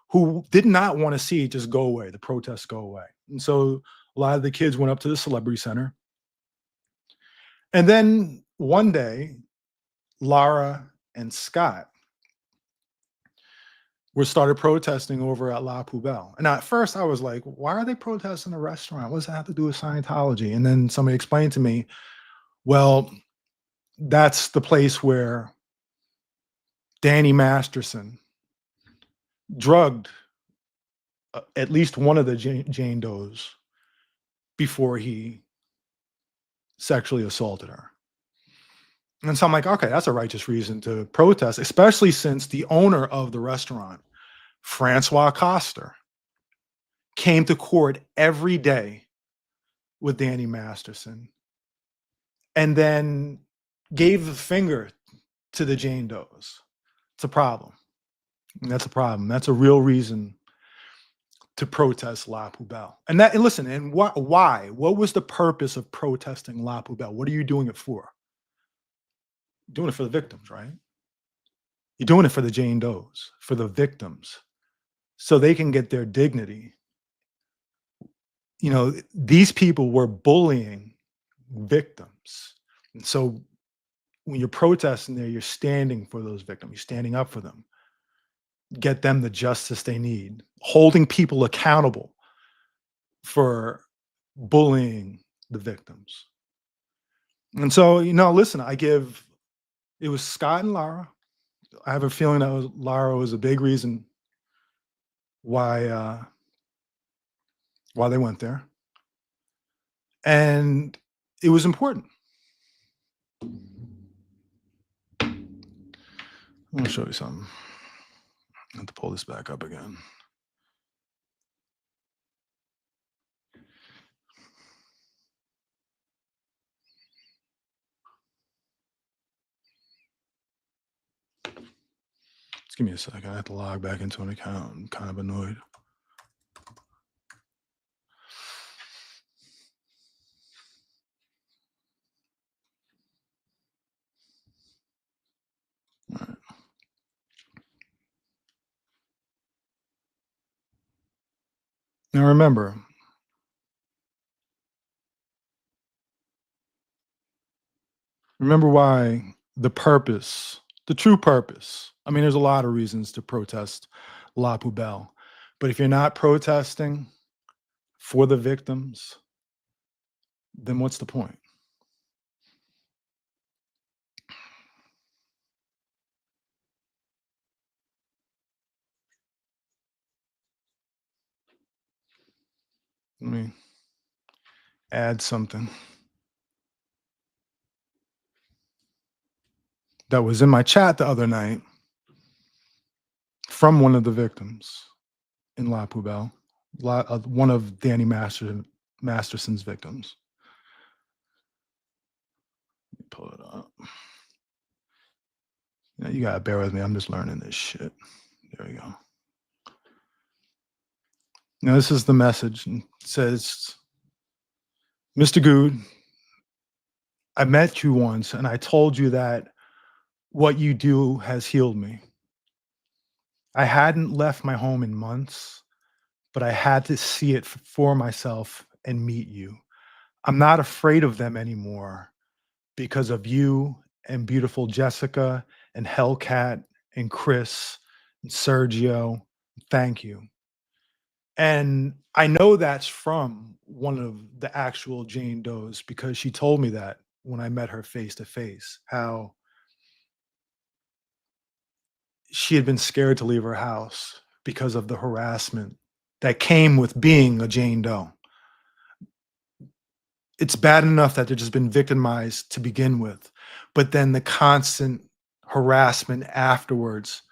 [SPEAKER 1] who did not want to see it just go away, the protests go away. And so a lot of the kids went up to the Celebrity Center. And then one day, Lara and Scott were started protesting over at La Poubelle. And at first I was like, why are they protesting a restaurant? What does that have to do with Scientology? And then somebody explained to me, well, that's the place where Danny Masterson drugged at least one of the Jane Does before he sexually assaulted her. And so I'm like, okay, that's a righteous reason to protest, especially since the owner of the restaurant, Francois Coster, came to court every day with Danny Masterson and then gave the finger to the Jane Does. It's a problem. And that's a problem. That's a real reason to protest La Poubelle. And listen, and why? What was the purpose of protesting La Poubelle? What are you doing it for? You're doing it for the victims, right? You're doing it for the Jane Does, for the victims, so they can get their dignity. You know, these people were bullying victims. And so when you're protesting there, you're standing for those victims. You're standing up for them. Get them the justice they need. Holding people accountable for bullying the victims. And so, you know, listen, it was Scott and Lara. I have a feeling that Lara was a big reason why they went there. And it was important. I'm going to show you something. I have to pull this back up again. Just give me a second. I have to log back into an account. I'm kind of annoyed. All right. Now remember, why the purpose, the true purpose. I mean, there's a lot of reasons to protest La Poubelle, but if you're not protesting for the victims, then what's the point? Let me add something that was in my chat the other night from one of the victims in La Poubelle, one of Danny Masterson's victims. Let me pull it up. You know, you gotta bear with me. I'm just learning this shit. There we go. Now this is the message. It says, Mr. Good, I met you once and I told you that what you do has healed me. I hadn't left my home in months, but I had to see it for myself and meet you. I'm not afraid of them anymore because of you and beautiful Jessica and Hellcat and Chris and Sergio. Thank you. And I know that's from one of the actual Jane Does because she told me that when I met her face to face, how she had been scared to leave her house because of the harassment that came with being a Jane Doe. It's bad enough that they've just been victimized to begin with, but then the constant harassment afterwards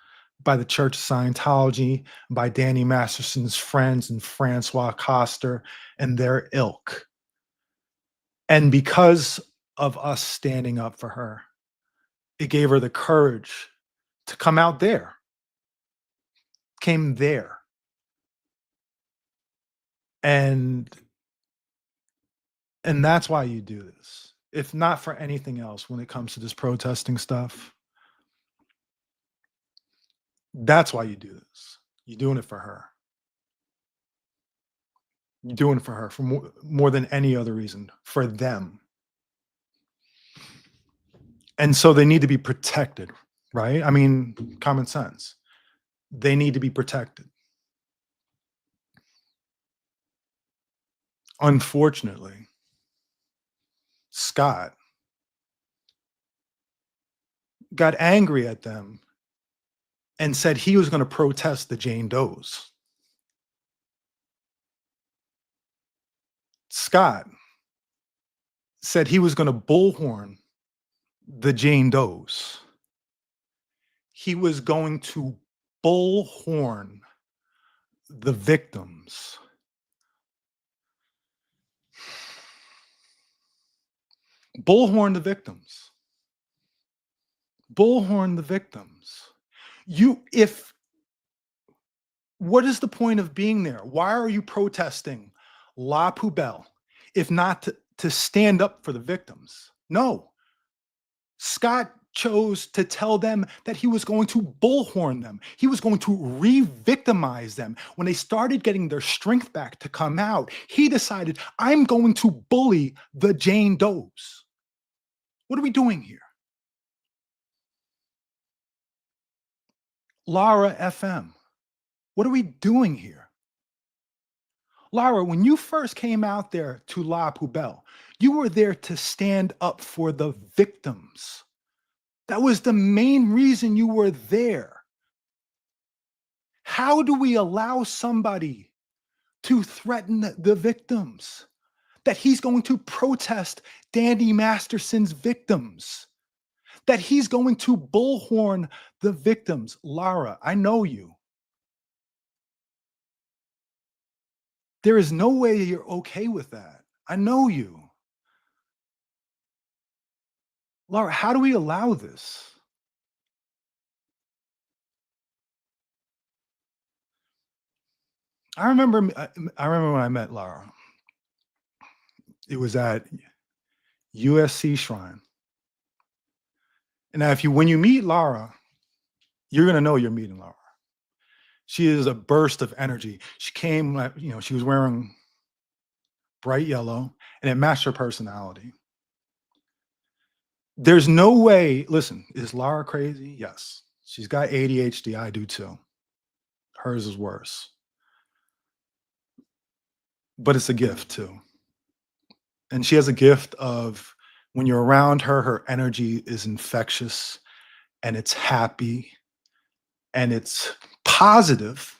[SPEAKER 1] by the Church of Scientology, by Danny Masterson's friends and Francois Coster and their ilk. And because of us standing up for her, it gave her the courage to come out there. Came there. And that's why you do this. If not for anything else, when it comes to this protesting stuff, that's why you do this. You're doing it for her. You're doing it for her for more than any other reason, for them. And so they need to be protected, right? I mean, common sense. They need to be protected. Unfortunately, Scott got angry at them and said he was going to protest the Jane Does. Scott said he was going to bullhorn the Jane Does. He was going to bullhorn the victims. Bullhorn the victims. Bullhorn the victims. What is the point of being there? Why are you protesting La Poubelle if not to stand up for the victims? No. Scott chose to tell them that he was going to bullhorn them. He was going to re-victimize them. When they started getting their strength back to come out, he decided, I'm going to bully the Jane Does. What are we doing here? Lara FM, what are we doing here? Lara, when you first came out there to La Poubelle, you were there to stand up for the victims. That was the main reason you were there. How do we allow somebody to threaten the victims? That he's going to protest Danny Masterson's victims? That he's going to bullhorn the victims? Lara, I know you. There is no way you're okay with that. I know you. Lara, how do we allow this? I remember when I met Lara. It was at USC Shrine. And now when you meet Lara, you're going to know you're meeting Lara. She is a burst of energy. She came, she was wearing bright yellow and it matched her personality. There's no way, listen, is Lara crazy? Yes. She's got ADHD. I do too. Hers is worse. But it's a gift too. And she has a gift of when you're around her, her energy is infectious and it's happy and it's positive.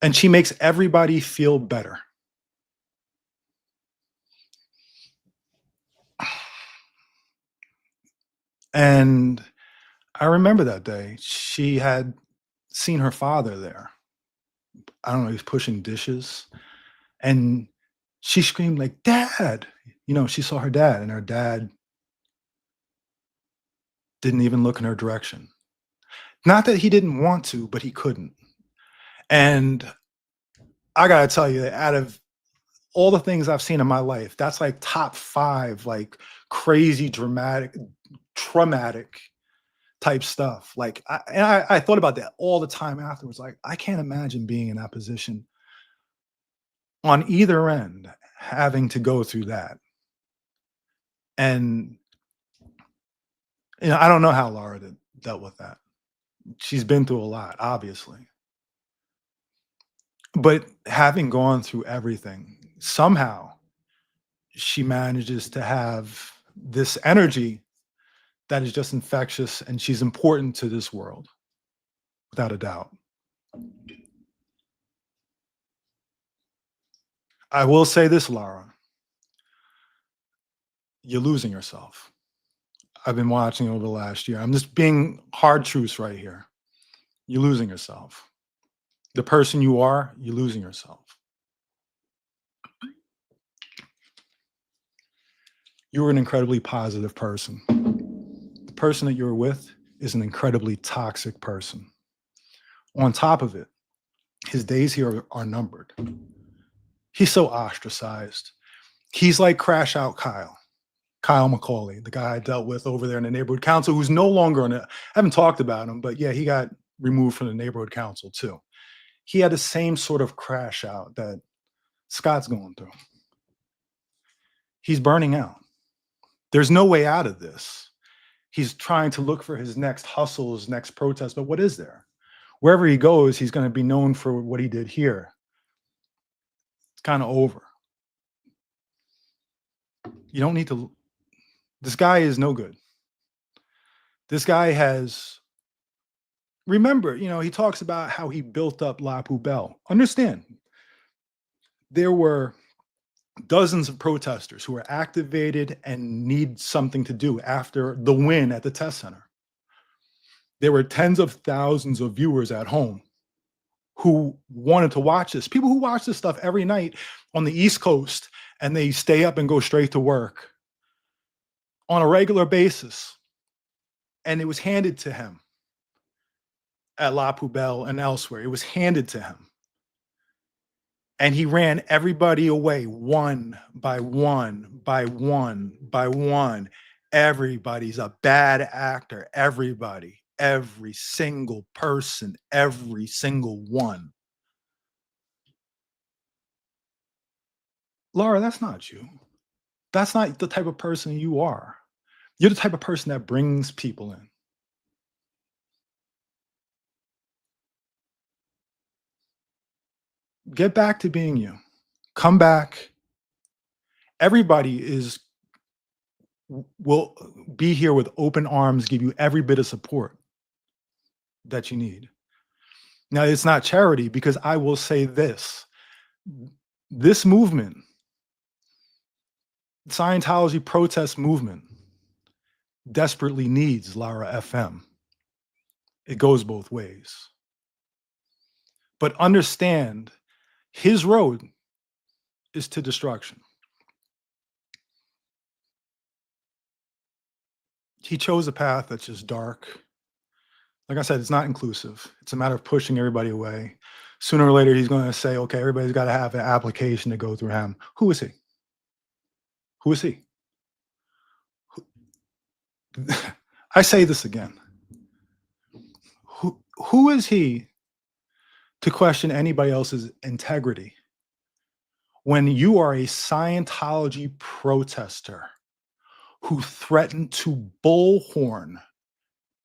[SPEAKER 1] And she makes everybody feel better. And I remember that day, she had seen her father there. I don't know, he was pushing dishes. And she screamed like, Dad. She saw her dad and her dad didn't even look in her direction. Not that he didn't want to, but he couldn't. And I got to tell you, out of all the things I've seen in my life, that's like top 5, like crazy, dramatic, traumatic type stuff. Like, I thought about that all the time afterwards. Like, I can't imagine being in that position on either end, having to go through that. And, I don't know how Lara dealt with that. She's been through a lot, obviously. But having gone through everything, somehow she manages to have this energy that is just infectious, and she's important to this world, without a doubt. I will say this, Lara. You're losing yourself. I've been watching over the last year. I'm just being hard truths right here. You're losing yourself. The person you are, you're losing yourself. You were an incredibly positive person. The person that you're with is an incredibly toxic person. On top of it, his days here are numbered. He's so ostracized. He's like Crash Out Kyle McCauley, the guy I dealt with over there in the neighborhood council, who's no longer on it. I haven't talked about him, but yeah, he got removed from the neighborhood council too. He had the same sort of crash out that Scott's going through. He's burning out. There's no way out of this. He's trying to look for his next hustle, his next protest, but what is there? Wherever he goes, he's going to be known for what he did here. It's kind of over. You don't need to. This guy is no good. This guy has. Remember, he talks about how he built up La Poubelle. Understand, there were dozens of protesters who were activated and need something to do after the win at the test center. There were tens of thousands of viewers at home who wanted to watch this. People who watch this stuff every night on the East Coast, and they stay up and go straight to work on a regular basis. And it was handed to him at La Poubelle and elsewhere. It was handed to him. And he ran everybody away one by one, by one, by one. Everybody's a bad actor. Everybody, every single person, every single one. Laura, that's not you. That's not the type of person you are. You're the type of person that brings people in. Get back to being you. Come back. Everybody will be here with open arms, give you every bit of support that you need. Now, it's not charity, because I will say this movement, Scientology protest movement, desperately needs Laura FM. It goes both ways. But understand, his road is to destruction. He chose a path that's just dark. Like I said, it's not inclusive. It's a matter of pushing everybody away. Sooner or later, he's going to say, okay, everybody's got to have an application to go through him. Who is he? Who is he? I say this again. Who is he to question anybody else's integrity when you are a Scientology protester who threatened to bullhorn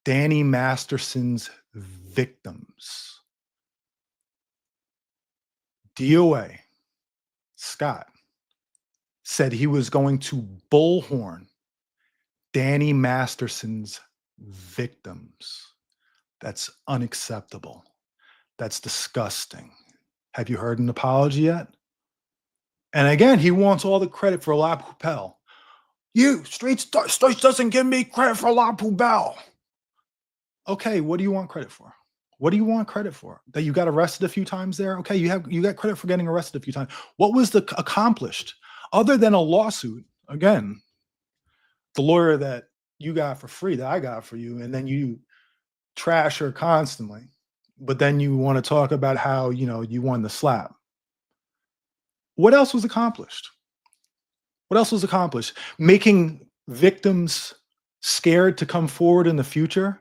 [SPEAKER 1] Danny Masterson's victims? DOA, Scott, said he was going to bullhorn Danny Masterson's victims. That's unacceptable. That's disgusting. Have you heard an apology yet? And again, he wants all the credit for La Poubelle. Streets doesn't give me credit for La Poubelle. Okay, what do you want credit for? What do you want credit for? That you got arrested a few times there? Okay, you got credit for getting arrested a few times. What was accomplished other than a lawsuit? Again, the lawyer that you got for free, that I got for you, and then you trash her constantly. But then you want to talk about how, you won the slap. What else was accomplished? What else was accomplished? Making victims scared to come forward in the future?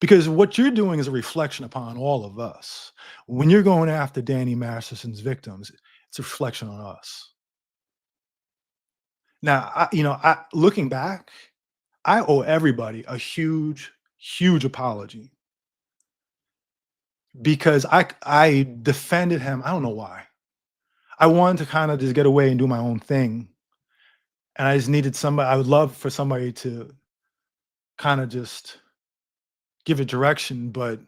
[SPEAKER 1] Because what you're doing is a reflection upon all of us. When you're going after Danny Masterson's victims, it's a reflection on us. Now, looking back, I owe everybody a huge, huge apology. Because I defended him. I don't know why. I wanted to kind of just get away and do my own thing. And I just needed somebody. I would love for somebody to kind of just give it direction. But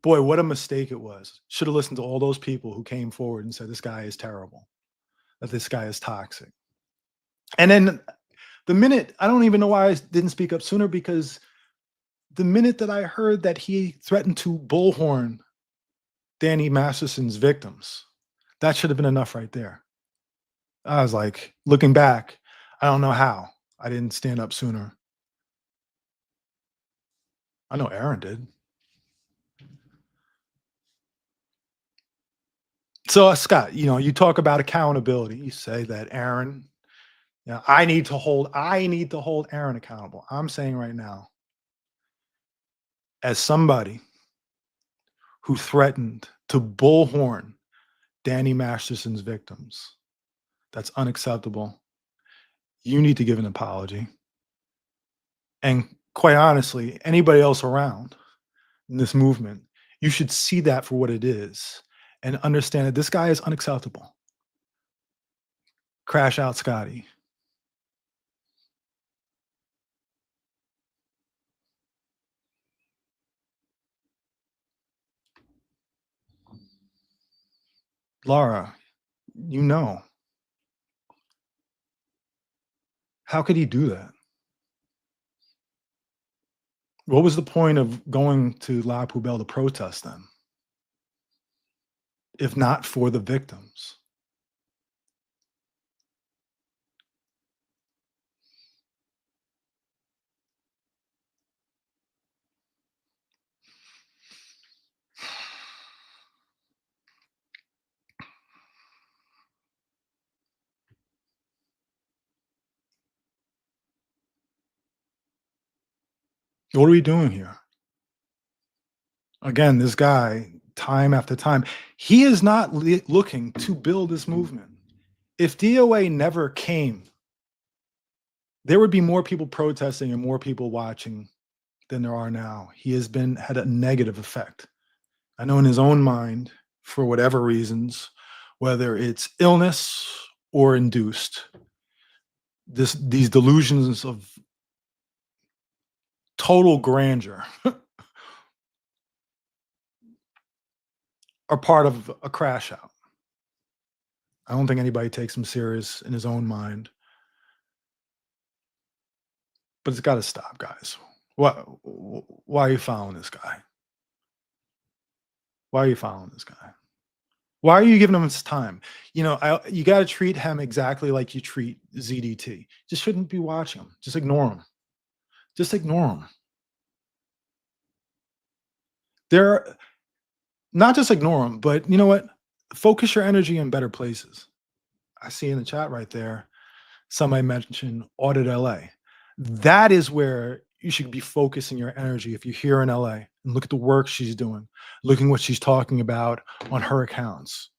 [SPEAKER 1] boy, what a mistake it was. Should have listened to all those people who came forward and said, this guy is terrible, that this guy is toxic. And then the minute, I don't even know why I didn't speak up sooner, because the minute that I heard that he threatened to bullhorn Danny Masterson's victims, that should have been enough right there. I was like, looking back, I don't know how I didn't stand up sooner. I know Aaron did. So Scott, you talk about accountability. You say that Aaron, I need to hold Aaron accountable. I'm saying right now, as somebody who threatened to bullhorn Danny Masterson's victims. That's unacceptable. You need to give an apology. And quite honestly, anybody else around in this movement, you should see that for what it is and understand that this guy is unacceptable. Crash out, Scotty. Laura, you know. How could he do that? What was the point of going to La Poubelle to protest then? If not for the victims? What are we doing here? Again, this guy, time after time, he is not looking to build this movement. If DOA never came, there would be more people protesting and more people watching than there are now. He has had a negative effect. I know in his own mind, for whatever reasons, whether it's illness or induced, these delusions of total grandeur are part of a crash out. I don't think anybody takes him serious in his own mind. But it's got to stop, guys. Why are you following this guy? Why are you following this guy? Why are you giving him his time? You know, you got to treat him exactly like you treat ZDT. Just shouldn't be watching him. Just ignore him. Just ignore him. Not just ignore him, but you know what? Focus your energy in better places. I see in the chat right there, somebody mentioned Audit LA. That is where you should be focusing your energy if you're here in LA and look at the work she's doing, looking what she's talking about on her accounts.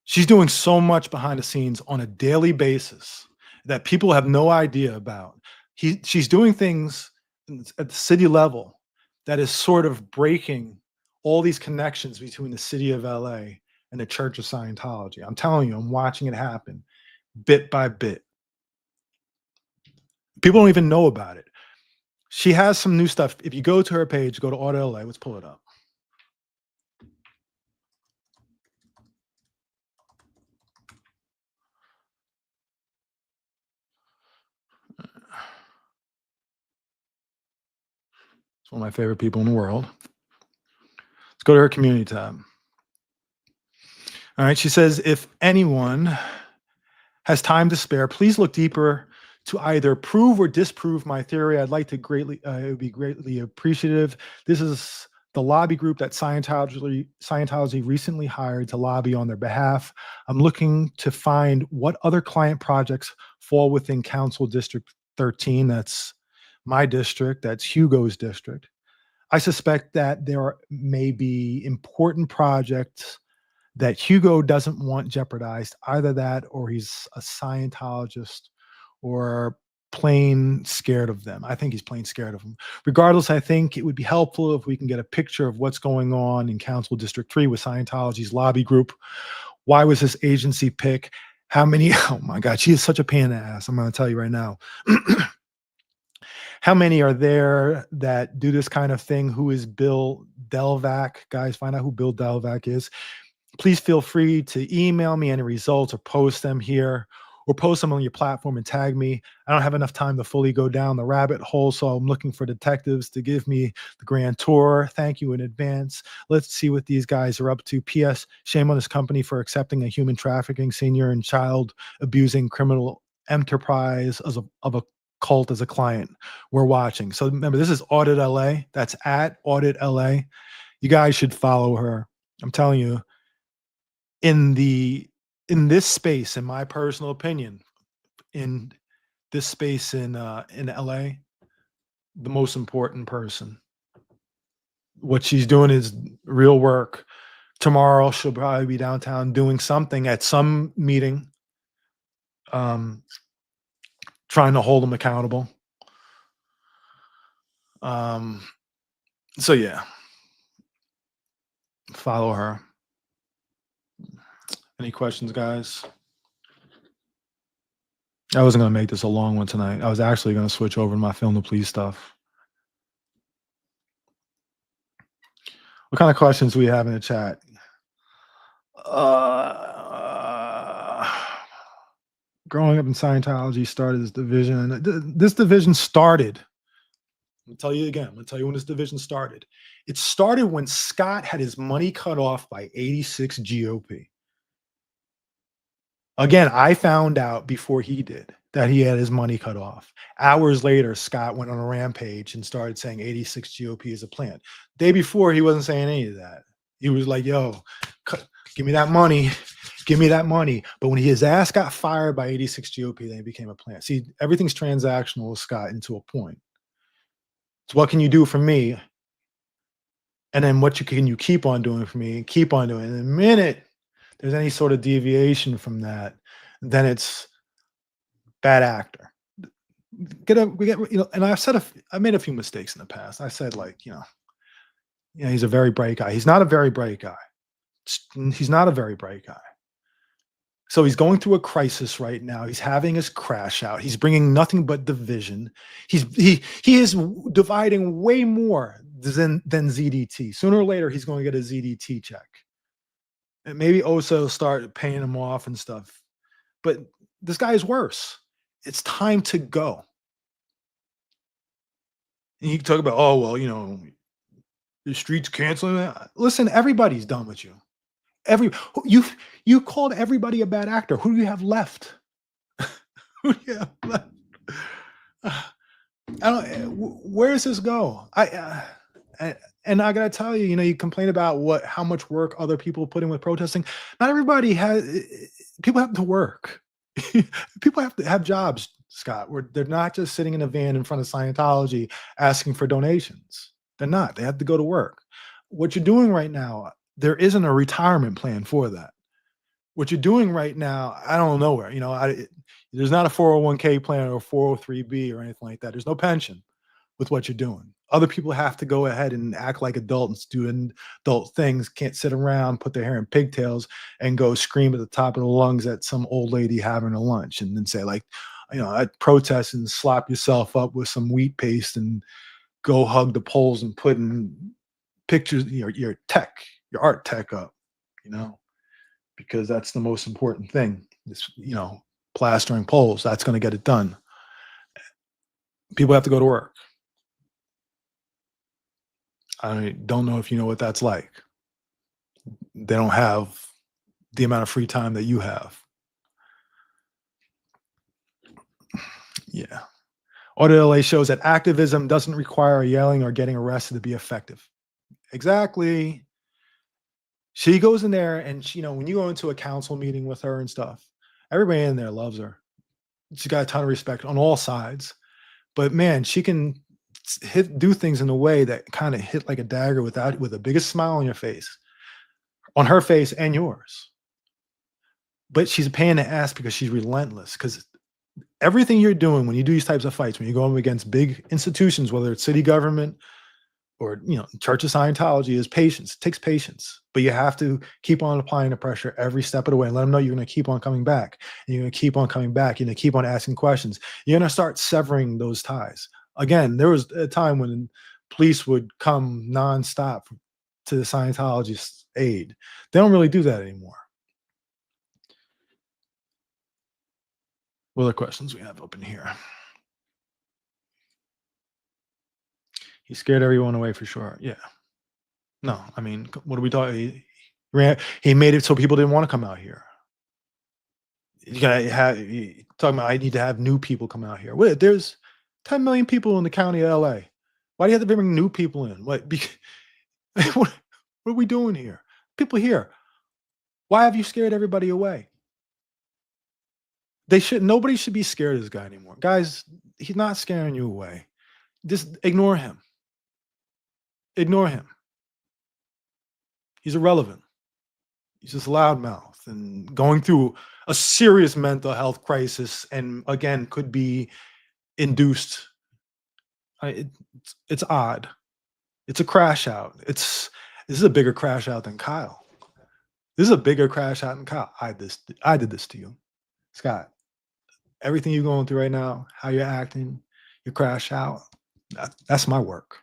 [SPEAKER 1] She's doing so much behind the scenes on a daily basis that people have no idea about. She's doing things at the city level that is sort of breaking all these connections between the city of LA and the Church of Scientology. I'm telling you, I'm watching it happen bit by bit. People don't even know about it. She has some new stuff. If you go to her page, go to Audit LA. Let's pull it up. It's one of my favorite people in the world. Let's go to her community tab. All right. She says, if anyone has time to spare, please look deeper to either prove or disprove my theory. I'd like to it would be greatly appreciative. This is the lobby group that Scientology recently hired to lobby on their behalf. I'm looking to find what other client projects fall within Council District 13. That's my district. That's Hugo's district. I suspect that there may be important projects that Hugo doesn't want jeopardized. Either that or he's a Scientologist or plain scared of them. I think he's plain scared of them. Regardless, I think it would be helpful if we can get a picture of what's going on in Council District 3 with Scientology's lobby group. Why was this agency pick? How many? Oh my God, she is such a pain in the ass. I'm going to tell you right now. How many are there that do this kind of thing? Who is Bill Delvac? Guys, find out who Bill Delvac is. Please feel free to email me any results or post them here or post them on your platform and tag me. I don't have enough time to fully go down the rabbit hole, so I'm looking for detectives to give me the grand tour. Thank you in advance. Let's see what these guys are up to. P.S. Shame on this company for accepting a human trafficking, senior and child abusing criminal enterprise of a cult as a client. We're watching. So remember, this is Audit LA. That's at Audit LA. You guys should follow her. I'm telling you, in this space, in my personal opinion, in this space in LA, the most important person. What she's doing is real work Tomorrow she'll probably be downtown doing something at some meeting, um, trying to hold them accountable. So yeah, follow her. Any questions, guys? I wasn't gonna make this a long one tonight. I was actually gonna switch over to my film to please stuff. What kind of questions do we have in the chat? Growing up in Scientology started this division. This division started. I'm gonna tell you again. I'm gonna tell you when this division started. It started when Scott had his money cut off by 86 GOP. Again, I found out before he did that he had his money cut off. Hours later, Scott went on a rampage and started saying 86 GOP is a plan. Day before, he wasn't saying any of that. He was like, yo, give me that money. Give me that money. But when his ass got fired by 86 GOP, then it became a plan. See, everything's transactional with Scott into a point. So what can you do for me? And then can you keep on doing for me and keep on doing? And the minute there's any sort of deviation from that, then it's bad actor. And I made a few mistakes in the past. I said, like, he's a very bright guy. He's not a very bright guy. He's not a very bright guy. So he's going through a crisis right now. He's having his crash out. He's bringing nothing but division. He is dividing way more than ZDT. Sooner or later, he's going to get a ZDT check. And maybe Oso start paying him off and stuff. But this guy is worse. It's time to go. And you can talk about, oh, well, the streets canceling that. Listen, everybody's done with you. You called everybody a bad actor. Who do you have left? Who do you have left? Where does this go? And I gotta tell you, you complain about how much work other people put in with protesting. Not everybody people have to work. People have to have jobs, Scott, where they're not just sitting in a van in front of Scientology asking for donations. They're not. They have to go to work. What you're doing right now, there isn't a retirement plan for that. What you're doing right now, I don't know where. There's not a 401k plan or 403b or anything like that. There's no pension with what you're doing. Other people have to go ahead and act like adults, doing adult things, can't sit around, put their hair in pigtails, and go scream at the top of the lungs at some old lady having a lunch and then say, like, I'd protest and slap yourself up with some wheat paste and go hug the poles and put in pictures, your art tech up, because that's the most important thing. Is, plastering poles. That's going to get it done. People have to go to work. I don't know if you know what that's like. They don't have the amount of free time that you have. Yeah. Audit LA shows that activism doesn't require yelling or getting arrested to be effective. Exactly. She goes in there and when you go into a council meeting with her and stuff, everybody in there loves her. She's got a ton of respect on all sides. But man, she can do things in a way that kind of hit like a dagger with the biggest smile on your face, on her face and yours. But she's a pain in the ass because she's relentless. Because everything you're doing when you do these types of fights, when you go up against big institutions, whether it's city government or Church of Scientology, is patience. It takes patience, but you have to keep on applying the pressure every step of the way and let them know you're going to keep on coming back. And you're going to keep on coming back. You're going to keep on asking questions. You're going to start severing those ties. Again, there was a time when police would come nonstop to the Scientologist aid. They don't really do that anymore. What other questions we have open here? He scared everyone away for sure. Yeah. No, I mean, what are we talking? He made it so people didn't want to come out here. You talking about I need to have new people come out here. Wait, there's 10 million people in the county of LA. Why do you have to bring new people in? What are we doing here? People here. Why have you scared everybody away? Nobody should be scared of this guy anymore. Guys, he's not scaring you away. Just ignore him. Ignore him. He's irrelevant. He's just a loudmouth and going through a serious mental health crisis, and again could be induced. It's odd. It's a crash out. This is a bigger crash out than Kyle. This is a bigger crash out than Kyle. I did this to you, Scott. Everything you're going through right now, how you're acting, you crash out. That's my work.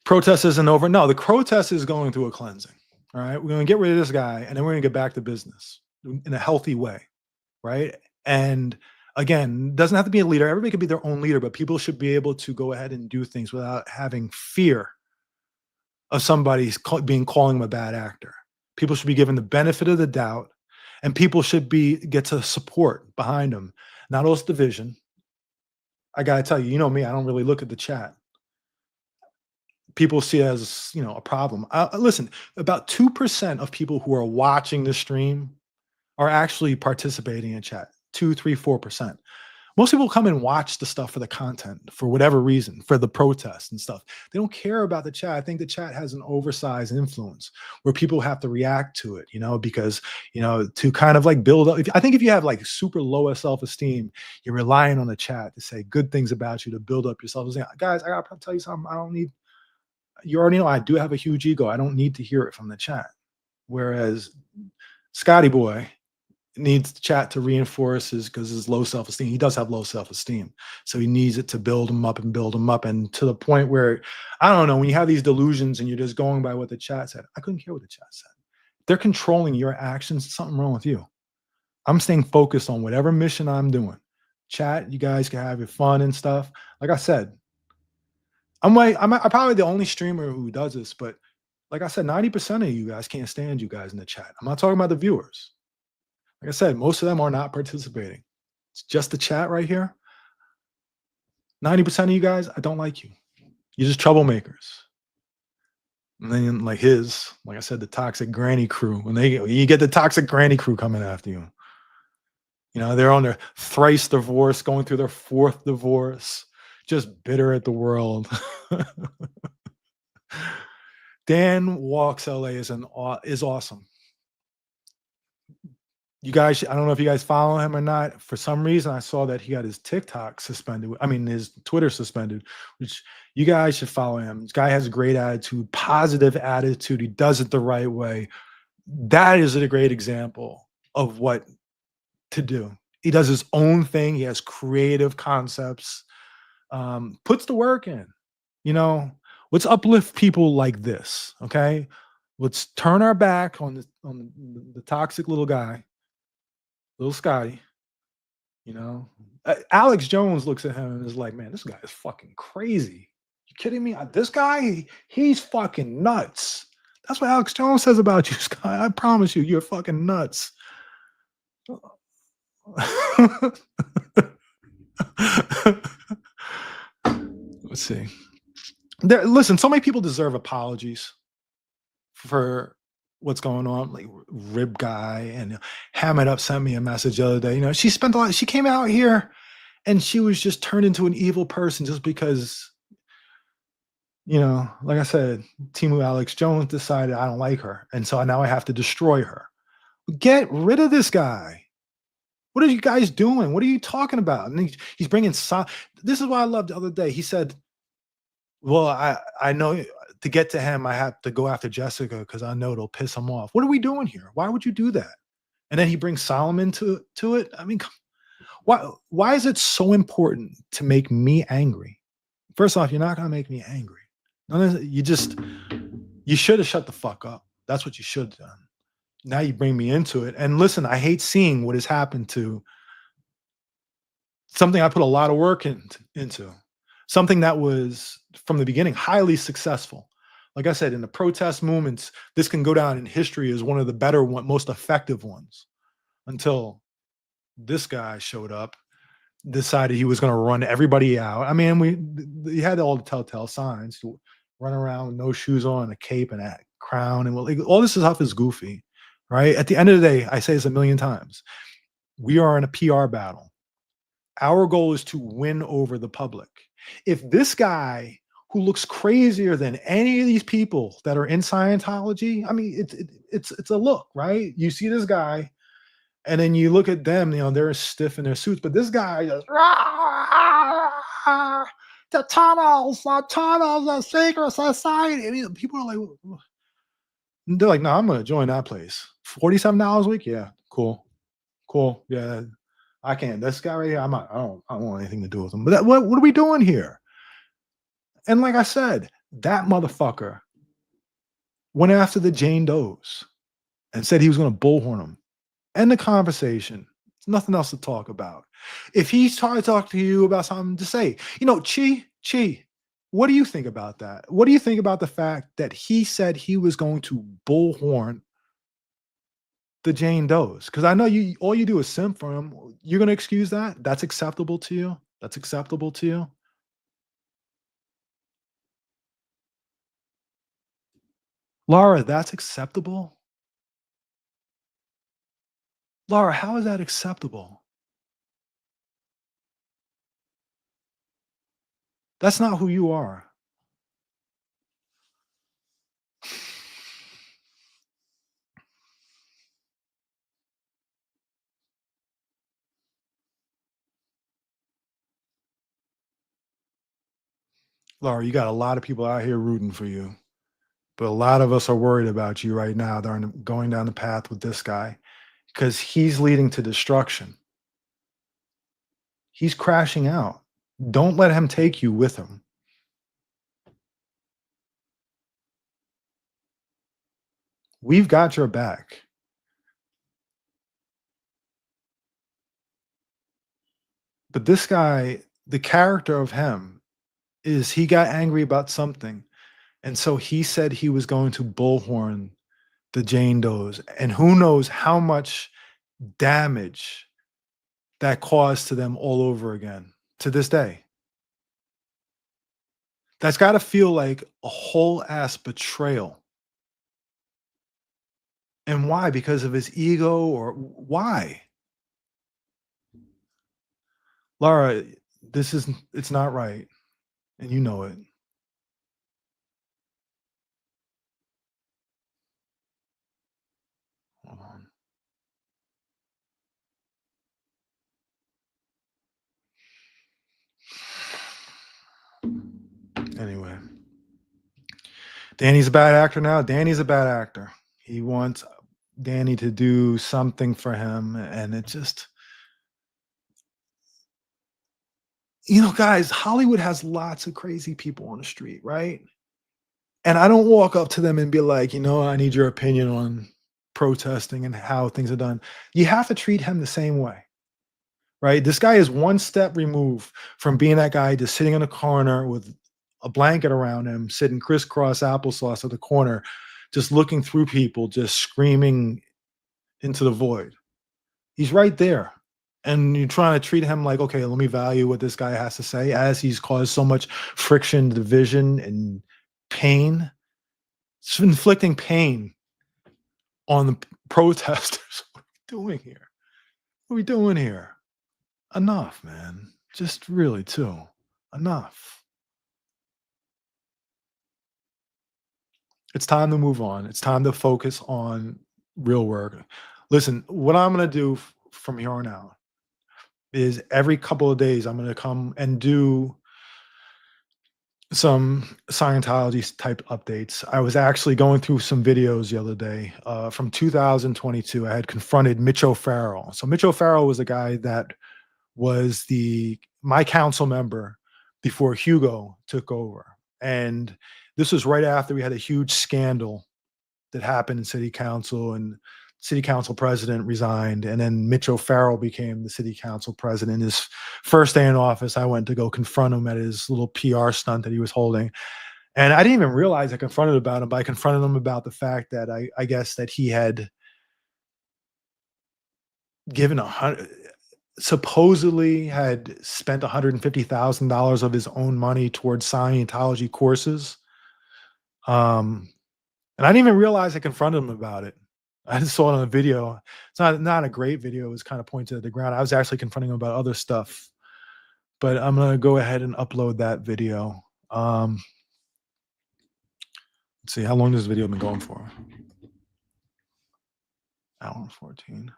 [SPEAKER 1] Protest isn't over. No, the protest is going through a cleansing. All right. We're going to get rid of this guy, and then we're going to get back to business in a healthy way. Right. And again, it doesn't have to be a leader. Everybody can be their own leader, but people should be able to go ahead and do things without having fear of somebody calling them a bad actor. People should be given the benefit of the doubt, and people should get to support behind them, not all this division. I got to tell you, you know me, I don't really look at the chat. People see it as, a problem. Listen, about 2% of people who are watching the stream are actually participating in chat. 2, 3, 4%. Most people come and watch the stuff for the content, for whatever reason, for the protests and stuff. They don't care about the chat. I think the chat has an oversized influence where people have to react to it, because, to kind of like build up. I think if you have like super low self-esteem, you're relying on the chat to say good things about you to build up your self-esteem. Guys, I got to tell you something. You already know I do have a huge ego. I don't need to hear it from the chat. Whereas Scotty Boy needs the chat to reinforce his low self-esteem. He does have low self-esteem. So he needs it to build him up. And to the point where, I don't know, when you have these delusions and you're just going by what the chat said, I couldn't care what the chat said. They're controlling your actions. Something wrong with you. I'm staying focused on whatever mission I'm doing. Chat, you guys can have your fun and stuff. Like I said, I'm probably the only streamer who does this, but like I said, 90% of you guys can't stand you guys in the chat. I'm not talking about the viewers. Like I said, most of them are not participating. It's just the chat right here. 90% of you guys, I don't like you. You're just troublemakers. And then like I said, the toxic granny crew. When you get the toxic granny crew coming after you. They're on their thrice divorce, going through their fourth divorce. Just bitter at the world. Dan Walks LA is awesome. You guys, I don't know if you guys follow him or not. For some reason, I saw that he got his TikTok suspended. His Twitter suspended, which you guys should follow him. This guy has a great attitude, positive attitude. He does it the right way. That is a great example of what to do. He does his own thing. He has creative concepts. Puts the work in, let's uplift people like this. Okay. Let's turn our back on the toxic little guy, little Scotty, Alex Jones looks at him and is like, man, this guy is fucking crazy. You kidding me? This guy, he's fucking nuts. That's what Alex Jones says about you, Scott. I promise you, you're fucking nuts. Let's see. Listen, so many people deserve apologies for what's going on. Like Rib Guy and Ham It Up sent me a message the other day. She spent a lot. She came out here and she was just turned into an evil person just because, like I said, Timu Alex Jones decided I don't like her. And so now I have to destroy her. Get rid of this guy. What are you guys doing? What are you talking about? And he's bringing this is what I loved the other day. He said, well, I know to get to him, I have to go after Jessica because I know it'll piss him off. What are we doing here? Why would you do that? And then he brings Solomon to it. Why is it so important to make me angry? First off, you're not going to make me angry. You should have shut the fuck up. That's what you should have done. Now you bring me into it. And listen, I hate seeing what has happened to something I put a lot of work into. Something that was, from the beginning, highly successful. Like I said, in the protest movements, this can go down in history as one of the better, most effective ones. Until this guy showed up, decided he was going to run everybody out. He had all the telltale signs. Run around with no shoes on, a cape and a crown. And all this stuff is goofy. Right? At the end of the day, I say this a million times. We are in a PR battle. Our goal is to win over the public. If this guy who looks crazier than any of these people that are in Scientology. I mean, it's a look, right? You see this guy, and then you look at them, they're stiff in their suits, but this guy just the tunnels, the secret society. I mean, people are like, they're like, no, I'm gonna join that place. $47 a week, yeah, cool, yeah. I can't. This guy right here, I don't want anything to do with him. But what are we doing here? And like I said, that motherfucker went after the Jane Does and said he was going to bullhorn them. End the conversation. There's nothing else to talk about. If he's trying to talk to you about something, to say, Chi, what do you think about that? What do you think about the fact that he said he was going to bullhorn the Jane Does? Because I know all you do is simp for him. You're going to excuse that? That's acceptable to you? That's acceptable to you? Laura, that's acceptable? Laura, how is that acceptable? That's not who you are. Laura, you got a lot of people out here rooting for you, but a lot of us are worried about you right now. They're going down the path with this guy because he's leading to destruction. He's crashing out. Don't let him take you with him. We've got your back. But this guy, the character of him is he got angry about something. And so he said he was going to bullhorn the Jane Does. And who knows how much damage that caused to them all over again to this day. That's got to feel like a whole ass betrayal. And why? Because of his ego, or why? Laura, it's not right. And you know it. Hold on. Anyway, Danny's a bad actor now. Danny's a bad actor. He wants Danny to do something for him, and it just, guys, Hollywood has lots of crazy people on the street, right? And I don't walk up to them and be like, I need your opinion on protesting and how things are done. You have to treat him the same way, right? This guy is one step removed from being that guy just sitting in a corner with a blanket around him, sitting crisscross applesauce at the corner, just looking through people, just screaming into the void. He's right there. And you're trying to treat him like, okay, let me value what this guy has to say, as he's caused so much friction, division, and pain. It's inflicting pain on the protesters. What are we doing here? What are we doing here? Enough, man. Just really, too. Enough. It's time to move on. It's time to focus on real work. Listen, what I'm going to do from here on out is every couple of days, I'm going to come and do some Scientology type updates. I was actually going through some videos the other day from 2022. I had confronted Mitch O'Farrell. So Mitch O'Farrell was a guy that was my council member before Hugo took over. And this was right after we had a huge scandal that happened in city council, and city council president resigned. And then Mitch O'Farrell became the city council president. His first day in office, I went to go confront him at his little PR stunt that he was holding. And I didn't even realize I confronted about him, but I confronted him about the fact that I guess that he had supposedly had spent $150,000 of his own money towards Scientology courses. And I didn't even realize I confronted him about it. I just saw it on a video. It's not a great video. It was kind of pointed at the ground. I was actually confronting him about other stuff, but I'm going to go ahead and upload that video. Let's see, how long has this video been going for? Hour and 14.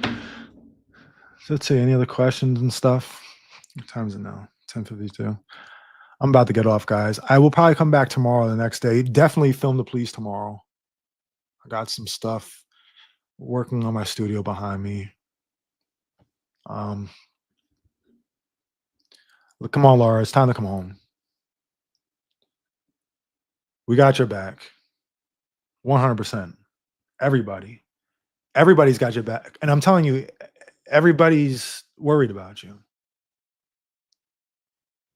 [SPEAKER 1] So let's see, any other questions and stuff? What time is it now? 10:52. I'm about to get off, guys. I will probably come back tomorrow, the next day. Definitely film the police tomorrow. I got some stuff working on my studio behind me. Look, come on, Laura. It's time to come home. We got your back. 100%. Everybody. Everybody's got your back. And I'm telling you, everybody's worried about you.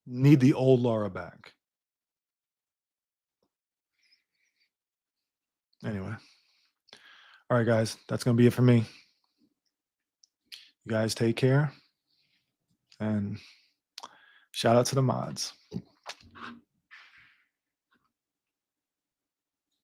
[SPEAKER 1] Need the old Laura back. Anyway. All right, guys. That's going to be it for me. You guys take care. And shout out to the mods.